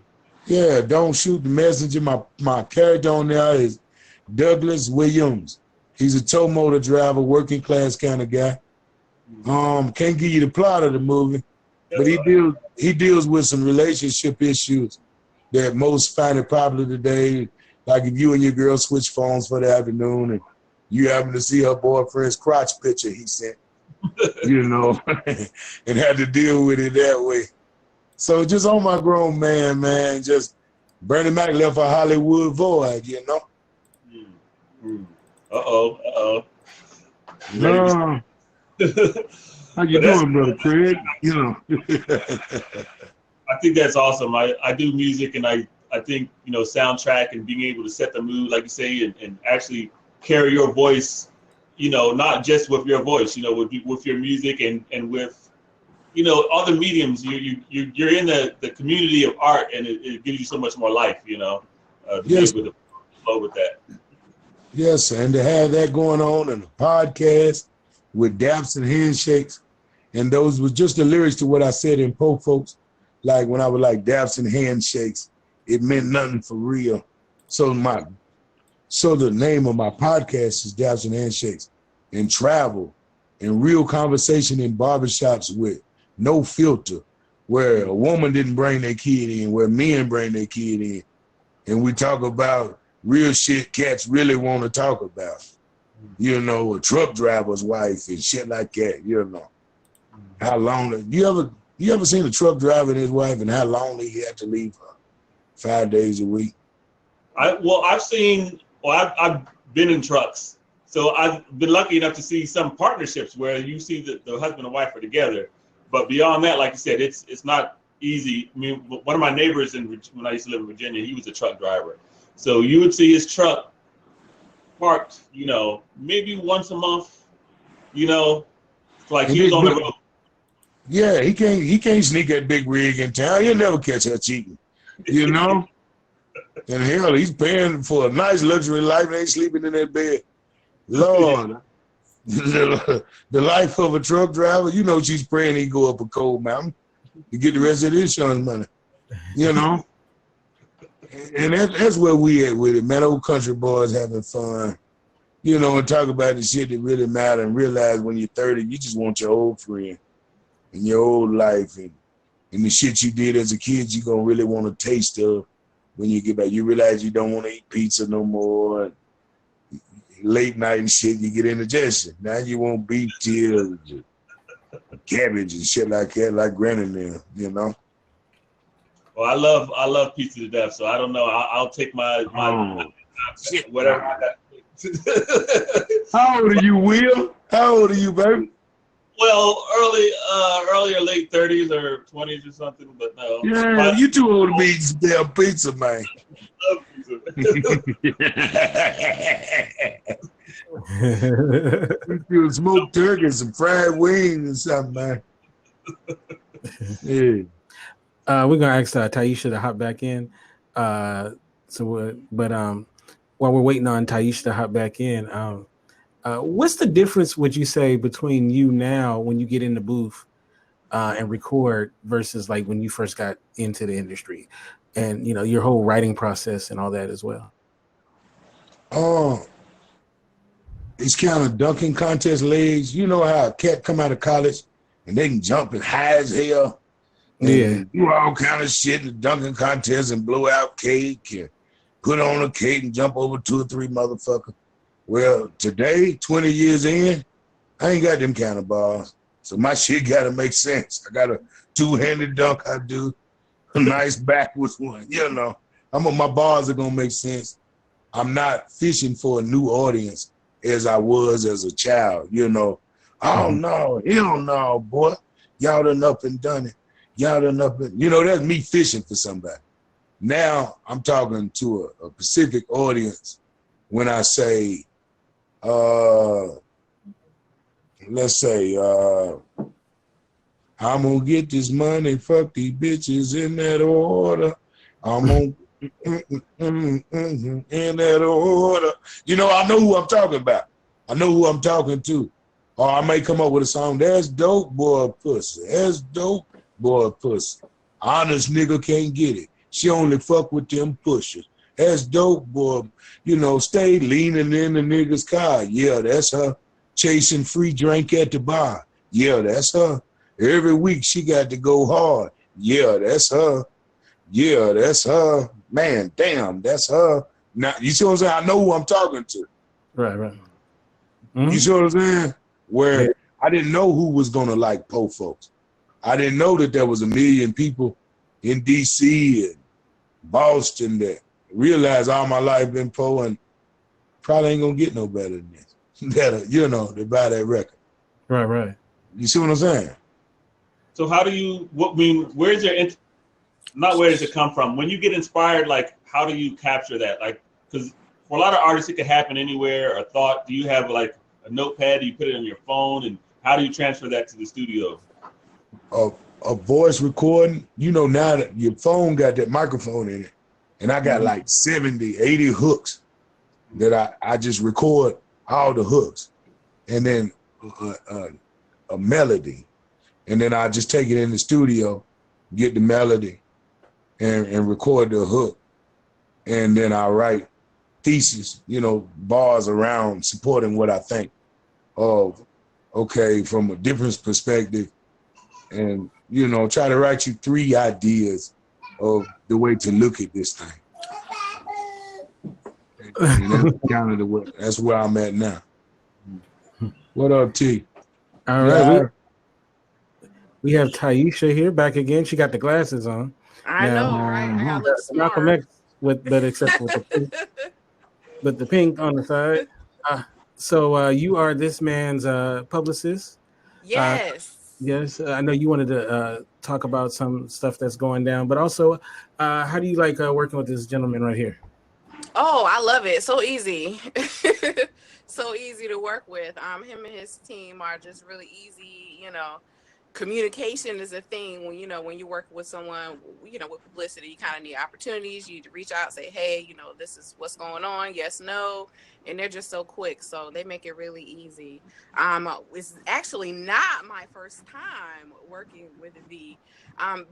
Yeah, Don't Shoot the Messenger. My character on there is Douglas Williams. He's a tow motor driver, working class kind of guy. Can't give you the plot of the movie, but he deals with some relationship issues that most find it popular today. Like if you and your girl switch phones for the afternoon and you happen to see her boyfriend's crotch picture he sent, you know, and had to deal with it that way. So just on my grown man, just Bernie Mac left a Hollywood void, you know.
Uh-oh.
No. How you doing, brother Craig? You know.
I think that's awesome. I do music, and I think, you know, soundtrack and being able to set the mood, like you say, and actually carry your voice, you know, not just with your voice, you know, with your music and with, you know, other mediums. You're in the community of art, and it gives you so much more life, you know, to be able to flow with that.
Yes, and to have that going on in a podcast with daps and handshakes, and those was just the lyrics to what I said in Poke Folks. Like when I was like daps and handshakes, it meant nothing for real. So the name of my podcast is Daps and Handshakes, and travel and real conversation in barbershops with no filter, where a woman didn't bring their kid in, where men bring their kid in, and we talk about real shit cats really want to talk about. You know, a truck driver's wife and shit like that, you know. How long, you ever seen a truck driver and his wife and how lonely he had to leave her 5 days a week?
I've been in trucks. So I've been lucky enough to see some partnerships where you see that the husband and wife are together. But beyond that, like you said, it's not easy. I mean, one of my neighbors when I used to live in Virginia, he was a truck driver. So you would see his truck parked, you know, maybe once a month, you know, like he was on the road.
Yeah, he can't sneak that big rig in town. He'll never catch her cheating, you know? And hell, he's paying for a nice luxury life and ain't sleeping in that bed. Lord, the life of a truck driver, you know, she's praying he go up a cold mountain to get the rest of the insurance money, you know? And that's where we at with it, man. Old country boys having fun, you know, and talk about the shit that really matter and realize when you're 30, you just want your old friend and your old life and the shit you did as a kid, you're going to really want to taste of when you get back. You realize you don't want to eat pizza no more. Late night and shit, you get indigestion. Now you want beef tears, cabbage and shit like that, like Granny now, you know?
Well, I love pizza to death, so I don't know. I'll take my whatever.
How old are you, Will? How old are you, baby?
Well, early or late 30s or 20s or something, but no.
Yeah, you too old to be eating damn pizza, man.
I love pizza.
You smoked turkey and some fried wings and something, man. Yeah.
We're gonna ask Taisha to hop back in. While we're waiting on Taisha to hop back in, what's the difference, would you say, between you now when you get in the booth and record versus like when you first got into the industry, and you know your whole writing process and all that as well?
These kind of dunking contest legs. You know how a cat come out of college and they can jump as high as hell and do all kind of shit in the dunking contest and blow out cake and put on a cake and jump over 2 or 3 motherfuckers. Well, today, 20 years in, I ain't got them kind of balls. So my shit got to make sense. I got a 2-handed dunk I do, a nice backwards one. You know, my bars are going to make sense. I'm not fishing for a new audience as I was as a child, you know. Oh, no, hell no, boy. Y'all done up and done it. Y'all done up and, you know, that's me fishing for somebody. Now I'm talking to a specific audience when I say, let's say, I'm gonna get this money, fuck these bitches in that order. I'm gonna in that order. You know, I know who I'm talking about. I know who I'm talking to. Or I may come up with a song, that's dope, boy, pussy. That's dope, boy, pussy. Honest nigga can't get it. She only fuck with them pushers. That's dope, boy. You know, stay leaning in the nigga's car. Yeah, that's her. Chasing free drink at the bar. Yeah, that's her. Every week she got to go hard. Yeah, that's her. Yeah, that's her. Man, damn, that's her. Now, you see what I'm saying? I know who I'm talking to.
Right.
Mm-hmm. You see what I'm saying? Where I didn't know who was going to like po folks. I didn't know that there was a million people in D.C. and Boston that realized all my life been po and probably ain't going to get no better than this. That, you know, to buy that record.
Right.
You see what I'm saying?
So how do you, where's your, not where does it come from? When you get inspired, like, how do you capture that? Like, because for a lot of artists, it could happen anywhere. A thought, do you have like a notepad? Do you put it on your phone? And how do you transfer that to the studio?
A voice recording, you know, now that your phone got that microphone in it, and I got like 70, 80 hooks that I just record all the hooks, and then a melody, and then I just take it in the studio, get the melody, and record the hook, and then I write thesis, you know, bars around supporting what I think of, okay, from a different perspective, and, you know, try to write you 3 ideas of the way to look at this thing. And that's kind of the way, that's where I'm at now. What up, T?
All right. We have Taisha here back again. She got the glasses on.
I know, right? I gotta look smart.
Malcolm X but except with the pink on the side. So you are this man's publicist.
Yes.
Yes, I know you wanted to talk about some stuff that's going down, but also, how do you like working with this gentleman right here?
Oh, I love it. So easy. So easy to work with. Him and his team are just really easy. You know, communication is a thing when, you know, when you work with someone, you know, with publicity, you kind of need opportunities. You need to reach out, say, hey, you know, this is what's going on. Yes, no. And they're just so quick. So they make it really easy. It's actually not my first time working with V,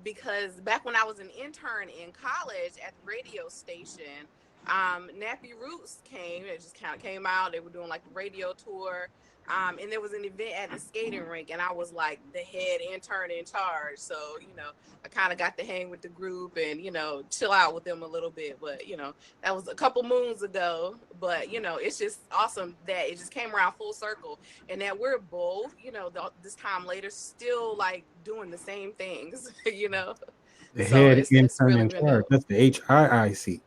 because back when I was an intern in college at the radio station, Nappy Roots came. It just kind of came out. They were doing like the radio tour. And there was an event at the skating rink, and I was like the head intern in charge. So, you know, I kind of got to hang with the group and, you know, chill out with them a little bit. But, you know, that was a couple moons ago. But, you know, it's just awesome that it just came around full circle and that we're both, you know, this time later still like doing the same things, you know.
The head intern really in charge. That's the HIIC.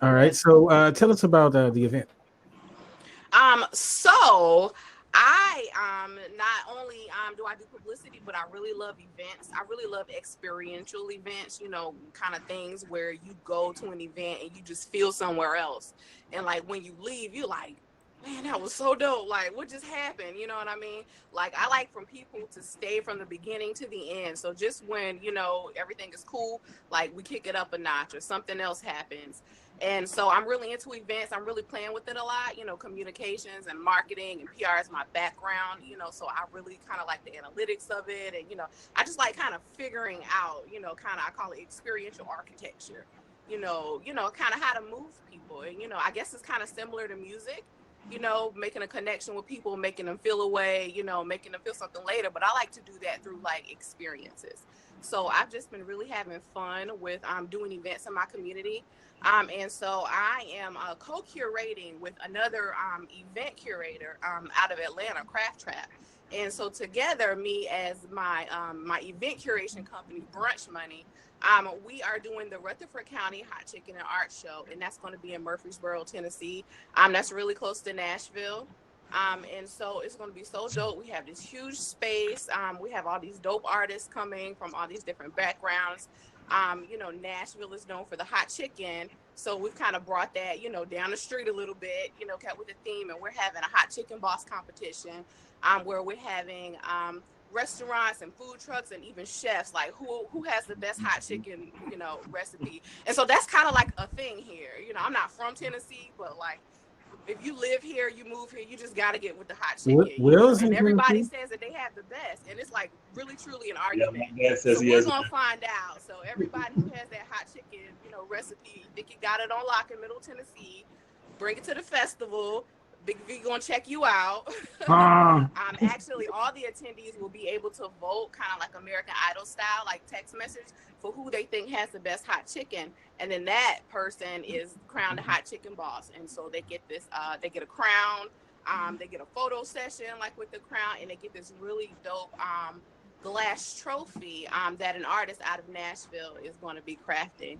All right. So tell us about the event.
So I not only do I do publicity, but I really love events. I really love experiential events, you know, kind of things where you go to an event and you just feel somewhere else. And like when you leave, you're like, man, that was so dope. Like, what just happened? You know what I mean? Like, I like for people to stay from the beginning to the end. So just when, you know, everything is cool, like we kick it up a notch or something else happens. And so I'm really into events. I'm really playing with it a lot, you know, communications and marketing and PR is my background, you know, so I really kind of like the analytics of it. And, you know, I just like kind of figuring out, you know, kind of, I call it experiential architecture. kind of how to move people. And, I guess it's kind of similar to music, making a connection with people, making them feel a way, making them feel something later. But I like to do that through like experiences. So I've just been really having fun with doing events in my community. And so I am co-curating with another event curator out of Atlanta, Craft Trap. And so together, me as my event curation company, Brunch Money, we are doing the Rutherford County Hot Chicken and Art Show, and that's going to be in Murfreesboro, Tennessee. That's really close to Nashville. And so it's going to be so dope. We have this huge space. We have all these dope artists coming from all these different backgrounds. Nashville is known for the hot chicken. So we've kind of brought that, down the street a little bit, kept with the theme. And we're having a hot chicken boss competition where we're having restaurants and food trucks and even chefs, like who has the best hot chicken, recipe. And so that's kind of like a thing here. I'm not from Tennessee, but like, if you live here, you move here, you just got to get with the hot chicken. And everybody says that they have the best. And it's like really, truly an argument. Yeah, so we're going to find out. So everybody who has that hot chicken, recipe, think you got it on lock in Middle Tennessee, bring it to the festival. Big V gonna check you out. Actually, all the attendees will be able to vote, kind of like American Idol style, like text message, for who they think has the best hot chicken, and then that person is crowned a hot chicken boss. And so they get this, they get a crown, they get a photo session like with the crown, and they get this really dope glass trophy that an artist out of Nashville is going to be crafting.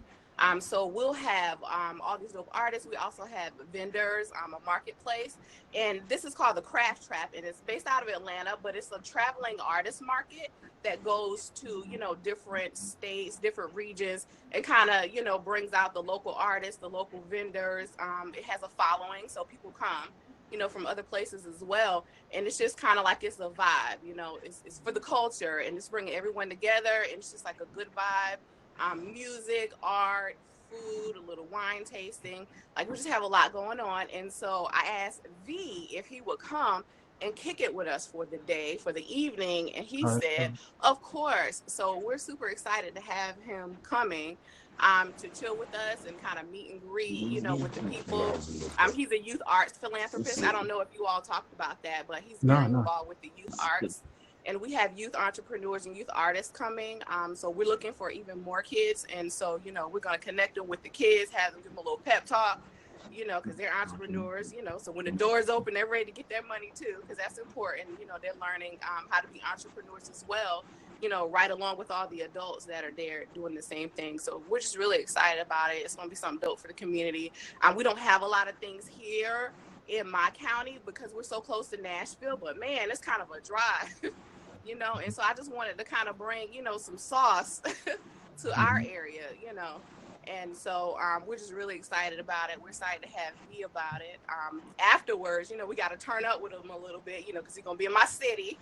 So we'll have all these dope artists. We also have vendors, a marketplace, and this is called the Craft Trap, and it's based out of Atlanta, but it's a traveling artist market that goes to, different states, different regions, and kind of, brings out the local artists, the local vendors. It has a following, so people come, from other places as well. And it's just kind of like it's a vibe, it's for the culture, and it's bringing everyone together, and it's just like a good vibe. Music, art, food, a little wine tasting. Like, we just have a lot going on. And so I asked V if he would come and kick it with us for the day, for the evening. And he said, of course. So we're super excited to have him coming to chill with us and kind of meet and greet, with the people. He's a youth arts philanthropist. I don't know if you all talked about that, but he's very involved with the youth arts. And we have youth entrepreneurs and youth artists coming. So we're looking for even more kids. And so, we're going to connect them with the kids, have them give them a little pep talk, because they're entrepreneurs, So when the doors open, they're ready to get their money too, because that's important. They're learning how to be entrepreneurs as well, right along with all the adults that are there doing the same thing. So we're just really excited about it. It's going to be something dope for the community. We don't have a lot of things here in my county because we're so close to Nashville, but man, it's kind of a drive. And so I just wanted to kind of bring, some sauce to our area, And so we're just really excited about it. We're excited to have V about it. Afterwards, we got to turn up with him a little bit, because he's going to be in my city,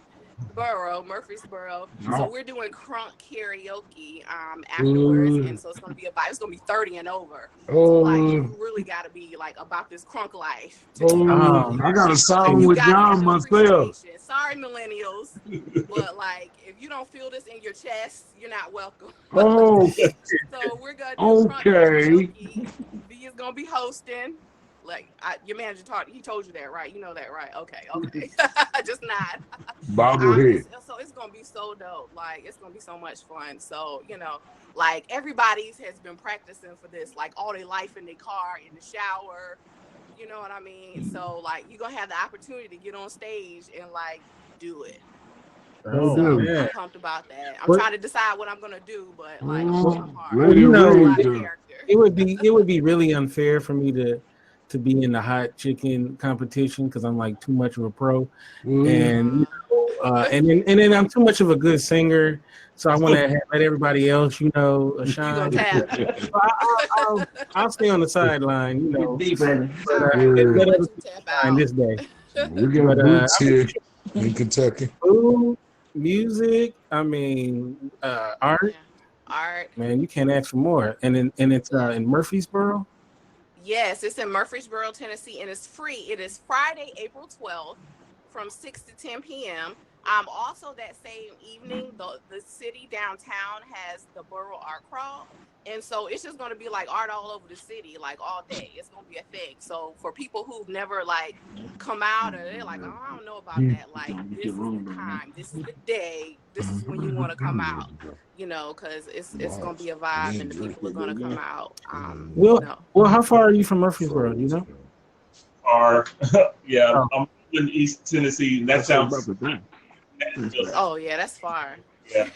Murfreesboro. So we're doing crunk karaoke afterwards. And so it's going to be it's going to be 30 and over. So like, you really got to be like about this crunk life.
I got a song with John myself.
Sorry, millennials, but like, if you don't feel this in your chest, you're not welcome.
Oh,
so we're gonna do crunk karaoke. V is gonna be hosting. Like, your manager he told you that, right? You know that, right? Okay. Just nod.
Bobblehead.
So it's gonna be so dope. Like, it's gonna be so much fun. So, like, everybody has been practicing for this, like, all their life in their car, in the shower. You know what I mean? So, like, you're gonna have the opportunity to get on stage and like do it. I'm pumped about that. I'm trying to decide what I'm gonna do, but like, I'm hard.
It would be really unfair for me to be in the hot chicken competition because I'm like too much of a pro, and then I'm too much of a good singer. So I want to let everybody else, shine. So I'll stay on the sideline, this day.
We got roots here in Kentucky.
Food, music, art.
Art.
Man, you can't ask for more. And it's in Murfreesboro.
Yes, it's in Murfreesboro, Tennessee, and it's free. It is Friday, April 12th from 6 to 10 p.m. Also that same evening, the city downtown has the Borough Art Crawl. And so it's just going to be like art all over the city, like all day. It's going to be a thing. So for people who've never like come out and they're like, oh, I don't know about that. Like, this is the time, this is the day, this is when you want to come out, you know, because it's going to be a vibe and the people are going to come out.
Well, how far are you from Murfreesboro? You know?
I'm in East Tennessee. That sounds.
Oh yeah, that's far.
Yeah.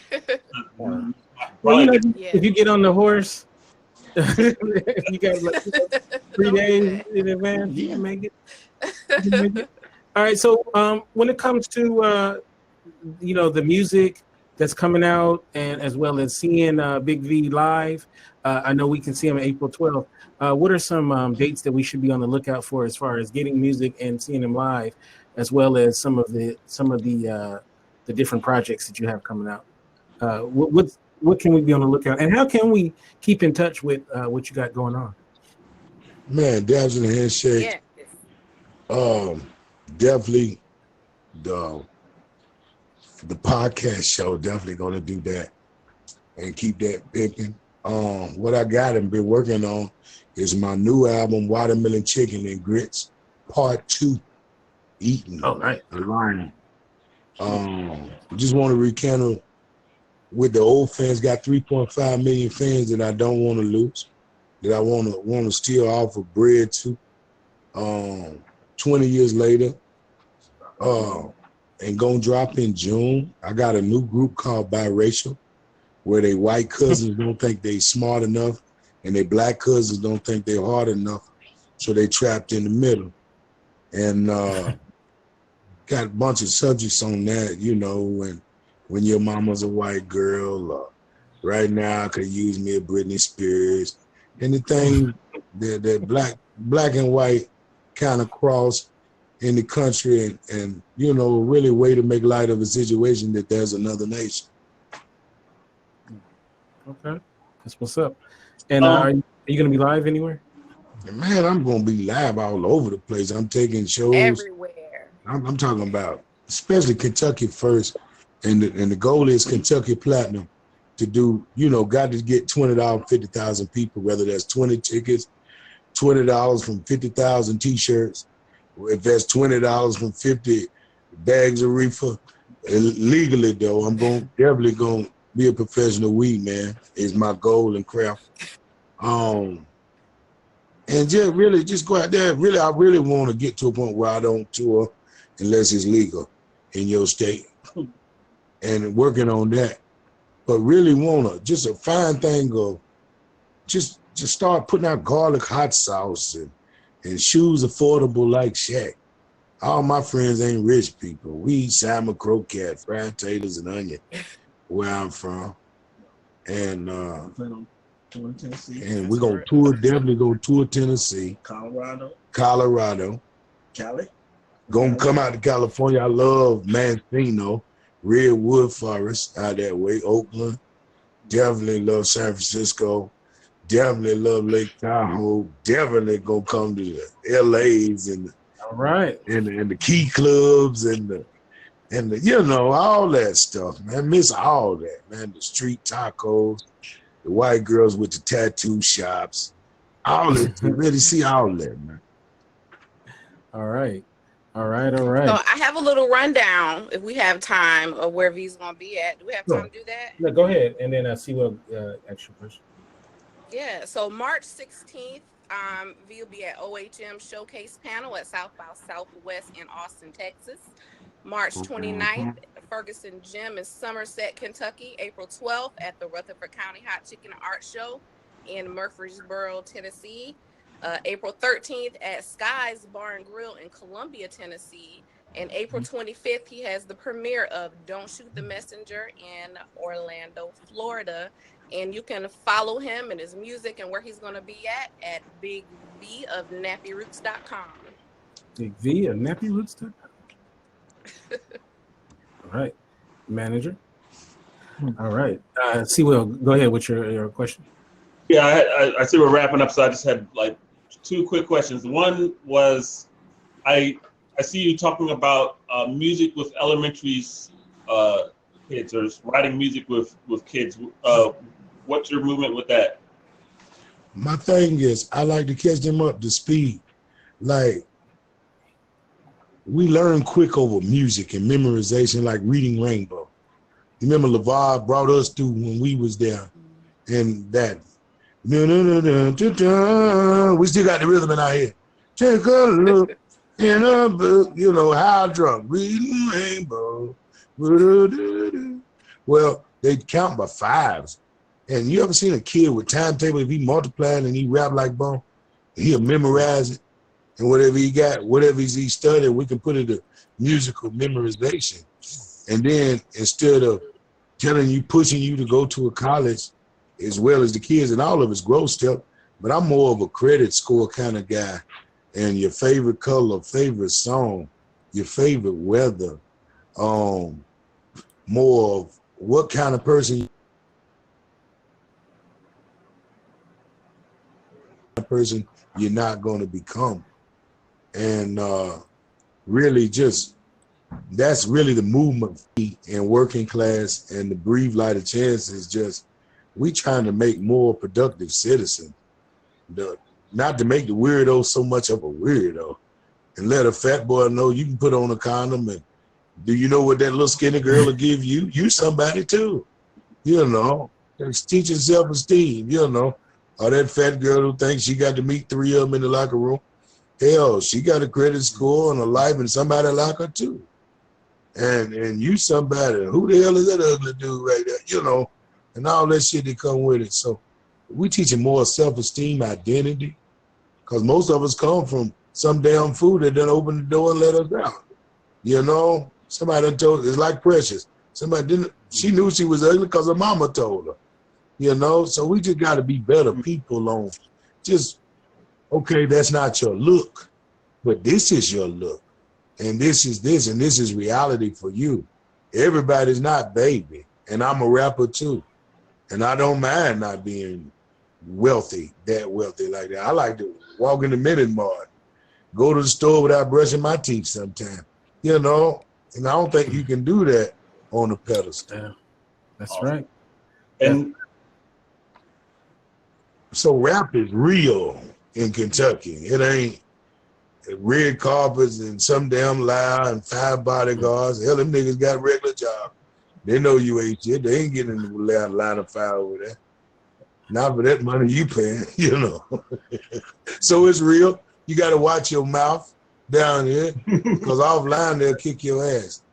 Well, you know, if you get on the horse, you got like 3 days in advance, you can make it. All right. So when it comes to you know, the music that's coming out, and as well as seeing Big V live, I know we can see him April 12th. What are some dates that we should be on the lookout for as far as getting music and seeing him live, as well as some of the different projects that you have coming out? What can we be on the lookout, and how can we keep in touch with what you got going on?
Man, dabs in the handshake.
Yeah.
Definitely the podcast show, definitely gonna do that and keep that pimping. What I got and been working on is my new album, Watermelon Chicken and Grits, Part 2. Eating.
Oh, nice.
Learning. Just want to rekindle with the old fans. Got 3.5 million fans that I don't want to lose, that I want to still offer bread to. 20 years later, and gonna drop in June. I got a new group called Biracial, where they white cousins don't think they smart enough, and they black cousins don't think they're hard enough, so they trapped in the middle. And got a bunch of subjects on that, you know, when your mama's a white girl. Right now, I could use me a Britney Spears. Anything that black and white kind of cross in the country, and you know, really a way to make light of a situation that there's another nation.
Okay, that's what's up. And are you going to be live anywhere?
Man, I'm going to be live all over the place. I'm taking shows
everywhere.
I'm talking about, especially Kentucky first, and the goal is Kentucky Platinum to do, you know, got to get $20, 50,000 people, whether that's 20 tickets, $20 from 50,000 T-shirts. If that's $20 from 50 bags of reefer, legally though, I'm definitely going to be a professional weed man is my goal and craft. And just go out there. Really, I really want to get to a point where I don't tour unless it's legal in your state, and working on that. But really want to just a fine thing of just start putting out garlic hot sauce and shoes affordable like Shaq. All my friends ain't rich people. We eat salmon, croquette, fried potatoes, and onion where I'm from. And we're going to tour, definitely go tour Tennessee. Colorado.
Cali.
Gonna come out to California. I love Mancino, Redwood Forest out that way, Oakland. Definitely love San Francisco. Definitely love Lake Tahoe. Definitely gonna come to the LAs and
all right,
and the key clubs and the you know, all that stuff, man. Miss all that, man. The street tacos, the white girls with the tattoo shops, all that. Really see all that, man.
All right.
So I have a little rundown, if we have time, of where V's gonna be at. Do we have time to do that?
No, go ahead, and then see what extra question.
Yeah. So March 16th, V will be at OHM Showcase Panel at South by Southwest in Austin, Texas. March 29th, Ferguson Gym in Somerset, Kentucky. April 12th at the Rutherford County Hot Chicken Art Show in Murfreesboro, Tennessee. April 13th at Sky's Bar and Grill in Columbia, Tennessee. And April 25th, he has the premiere of Don't Shoot the Messenger in Orlando, Florida. And you can follow him and his music and where he's going to be at Big V of NappyRoots.com.
Big V of NappyRoots.com. All right, manager. All right, Will, go ahead with your question.
Yeah, I see we're wrapping up, so I just had like 2 quick questions. One was, I see you talking about music with elementary kids, or writing music with kids. What's your movement with that?
My thing is, I like to catch them up to speed. Like, we learn quick over music and memorization, like reading Rainbow. You remember LeVar brought us through when we was there, and that. We still got the rhythm in our head. Take a look in a book, you know, how drunk, reading Rainbow. Well, they count by fives. And you ever seen a kid with timetable, if he multiplying and he rap like Bone, he'll memorize it. And whatever he got, whatever he studied, we can put it to musical memorization. And then instead of telling you, pushing you to go to a college, as well as the kids, and all of it's growth step, but I'm more of a credit score kind of guy. And your favorite color, favorite song, your favorite weather, more of what kind of person you're not going to become. And really just, that's really the movement in working class, and the Breathe Lighter Chance is just, we trying to make more productive citizens. Not to make the weirdo so much of a weirdo, and let a fat boy know you can put on a condom, and do you know what that little skinny girl will give you? You somebody too, you know. It's teaching self-esteem, you know. Or that fat girl who thinks she got to meet 3 of them in the locker room. Hell, she got a credit score and a life, and somebody like her too. And you somebody, who the hell is that ugly dude right there? You know, and all that shit that come with it. So we teaching more self-esteem, identity, because most of us come from some damn food that done open the door and let us out. You know, somebody done told, it's like Precious. Somebody didn't, she knew she was ugly because her mama told her. You know, so we just got to be better people on just, okay, that's not your look, but this is your look. And this is this, and this is reality for you. Everybody's not baby. And I'm a rapper too. And I don't mind not being wealthy, that wealthy like that. I like to walk in the Minute Mart, go to the store without brushing my teeth sometimes, you know, and I don't think you can do that on a pedestal.
Yeah, that's right.
And
so rap is real in Kentucky. It ain't red carpets and some damn lie and 5 bodyguards. Hell, them niggas got regular jobs. They know you ain't shit. They ain't getting in the line of fire over there. Not for that money you paying, you know. So it's real. You got to watch your mouth down here, because offline they'll kick your ass.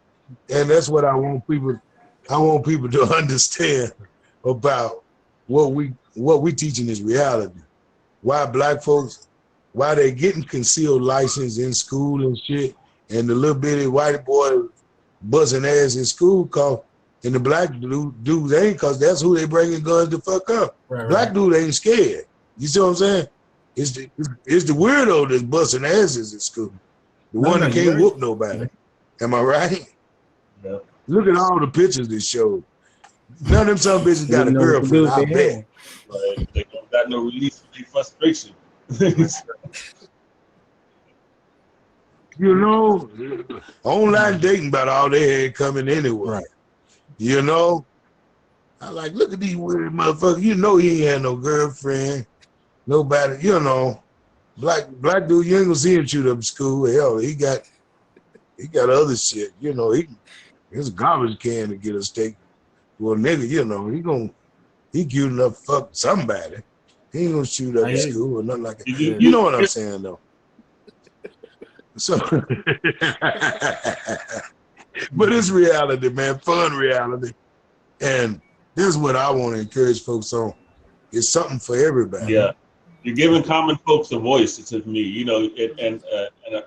And that's what I want people to understand about what we teaching is reality. Why black folks, why they getting concealed license in school and shit, and the little bitty white boy buzzing ass in school, and the black dudes ain't, because that's who they bringing guns to fuck up.
Right,
black dude ain't scared. You see what I'm saying? It's the weirdo that's busting asses in school. The one that can't whoop nobody. Am I right?
Yeah.
Look at all the pictures they showed. None of them some bitches got a girlfriend, I bet.
Like, they don't got no release for their frustration.
You know, online dating about all they had coming anyway.
Right.
You know? I like, look at these weird motherfuckers. You know he ain't had no girlfriend. Nobody, you know. Black dude, you ain't gonna see him shoot up school. Hell, he got other shit. You know, his garbage can to get a steak. Well, nigga, you know, he cute enough to fuck somebody. He ain't gonna shoot up school or nothing like that. You know what I'm saying, though. So, but it's reality, man, fun reality. And this is what I want to encourage folks on. It's something for everybody.
Yeah. You're giving common folks a voice, to me, you know, and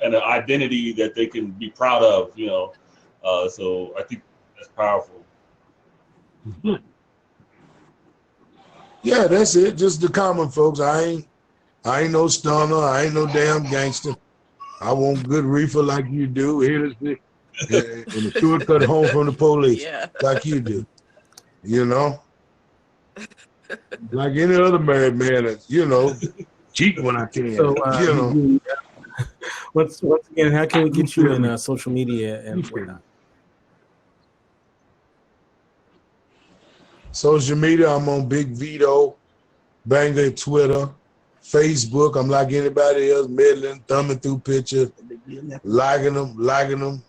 an identity that they can be proud of, you know. So I think that's powerful.
Yeah, that's it. Just the common folks. I ain't no stunner. I ain't no damn gangster. I want good reefer like you do. Here is it. And a shortcut home from the police like you do. You know? Like any other married man that, you know, cheat when I can.
So,
you know.
Once again, how can we get you in social media and whatnot?
Social media, I'm on Big Vito Banga Twitter. Facebook, I'm like anybody else, meddling, thumbing through pictures, liking them.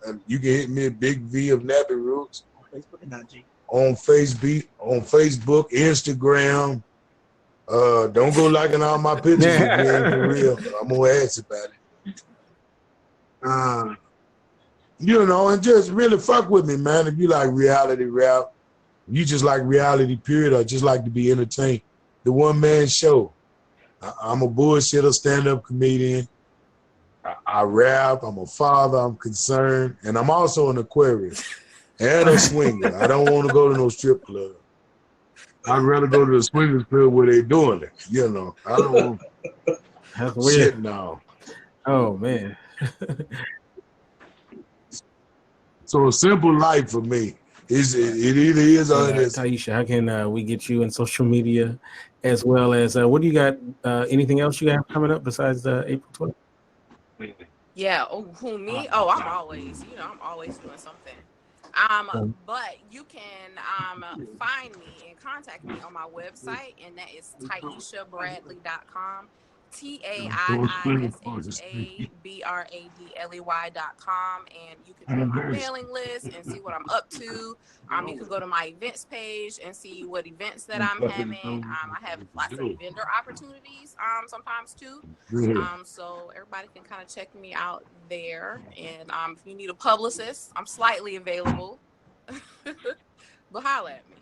And you can hit me at Big V of Nappy Roots
On Facebook and IG.
on Facebook, Instagram. Don't go liking all my pictures if you ain't for real. I'm gonna ask about it. And just really fuck with me, man. If you like reality rap, you just like reality period, or just like to be entertained. The one man show. I'm a bullshitter, stand-up comedian. I rap. I'm a father. I'm concerned, and I'm also an Aquarius and a swinger. I don't want to go to no strip club. I'd rather go to the swingers club where they're doing it. I don't want shit now.
Oh man.
So a simple life for me. It either is or it isn't.
Taisha, how can we get you in social media, as well as what do you got? Anything else you got coming up besides April 20th?
Yeah. Oh, who me? Oh, I'm always doing something. But you can find me and contact me on my website, and that is TaishaBradley.com. TaishaBradley.com, and you can join my mailing list and see what I'm up to. You can go to my events page and see what events that I'm having. I have lots of vendor opportunities sometimes too. So everybody can kind of check me out there. And if you need a publicist, I'm slightly available. But holla at me.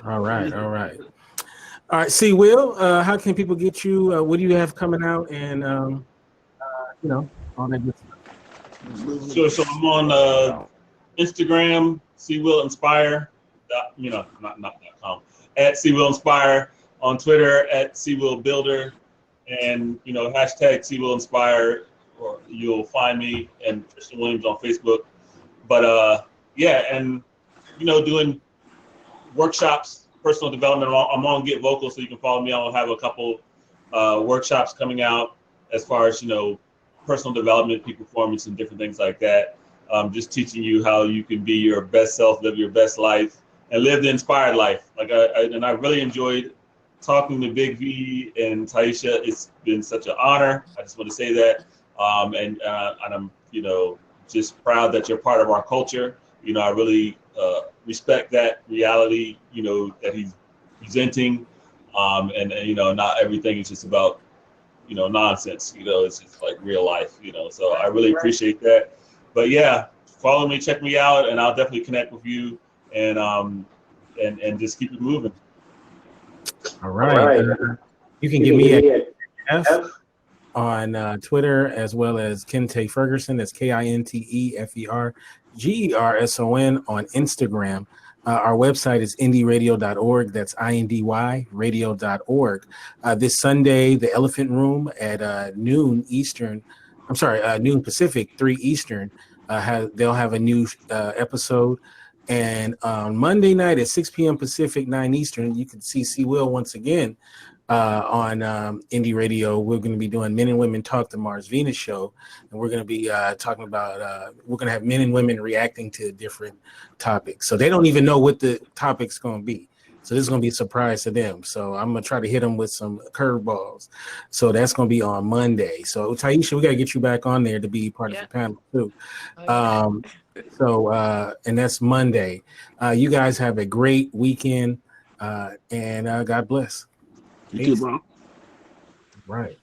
All right. See, Will, how can people get you? What do you have coming out? And all that good stuff.
Sure. So I'm on Instagram, CWillInspire. Not.com. At CWillInspire. On Twitter at CWillBuilder, and hashtag CWillInspire, or you'll find me, and Christian Williams on Facebook. But doing workshops, personal development. I'm on Get Vocal, so you can follow me. I'll have a couple workshops coming out as far as personal development, peak performance, and different things like that. Just teaching you how you can be your best self, live your best life, and live the inspired life. I really enjoyed talking to Big V and Taisha. It's been such an honor. I just want to say that, and I'm just proud that you're part of our culture. I really respect that reality, that he's presenting, and not everything is just about nonsense. It's just like real life. So I really appreciate that. But yeah, follow me, check me out, and I'll definitely connect with you, and just keep it moving.
All right. You can get me at F on Twitter, as well as Kente Ferguson. That's KINTEFERGERSON on Instagram. Our website is indyradio.org. That's INDY radio.org. This Sunday, the Elephant Room at noon Pacific, 3 Eastern. They'll have a new episode. And on Monday night at 6 p.m. Pacific, 9 Eastern, you can see C. Will once again on Indie Radio. We're going to be doing Men and Women Talk, the Mars Venus show. And we're going to be talking about, we're going to have men and women reacting to different topics. So they don't even know what the topic's going to be. So this is going to be a surprise to them. So I'm going to try to hit them with some curveballs. So that's going to be on Monday. So Taisha, we got to get you back on there to be part of the panel too. And that's Monday. You guys have a great weekend, and God bless.
You too, bro.
Right.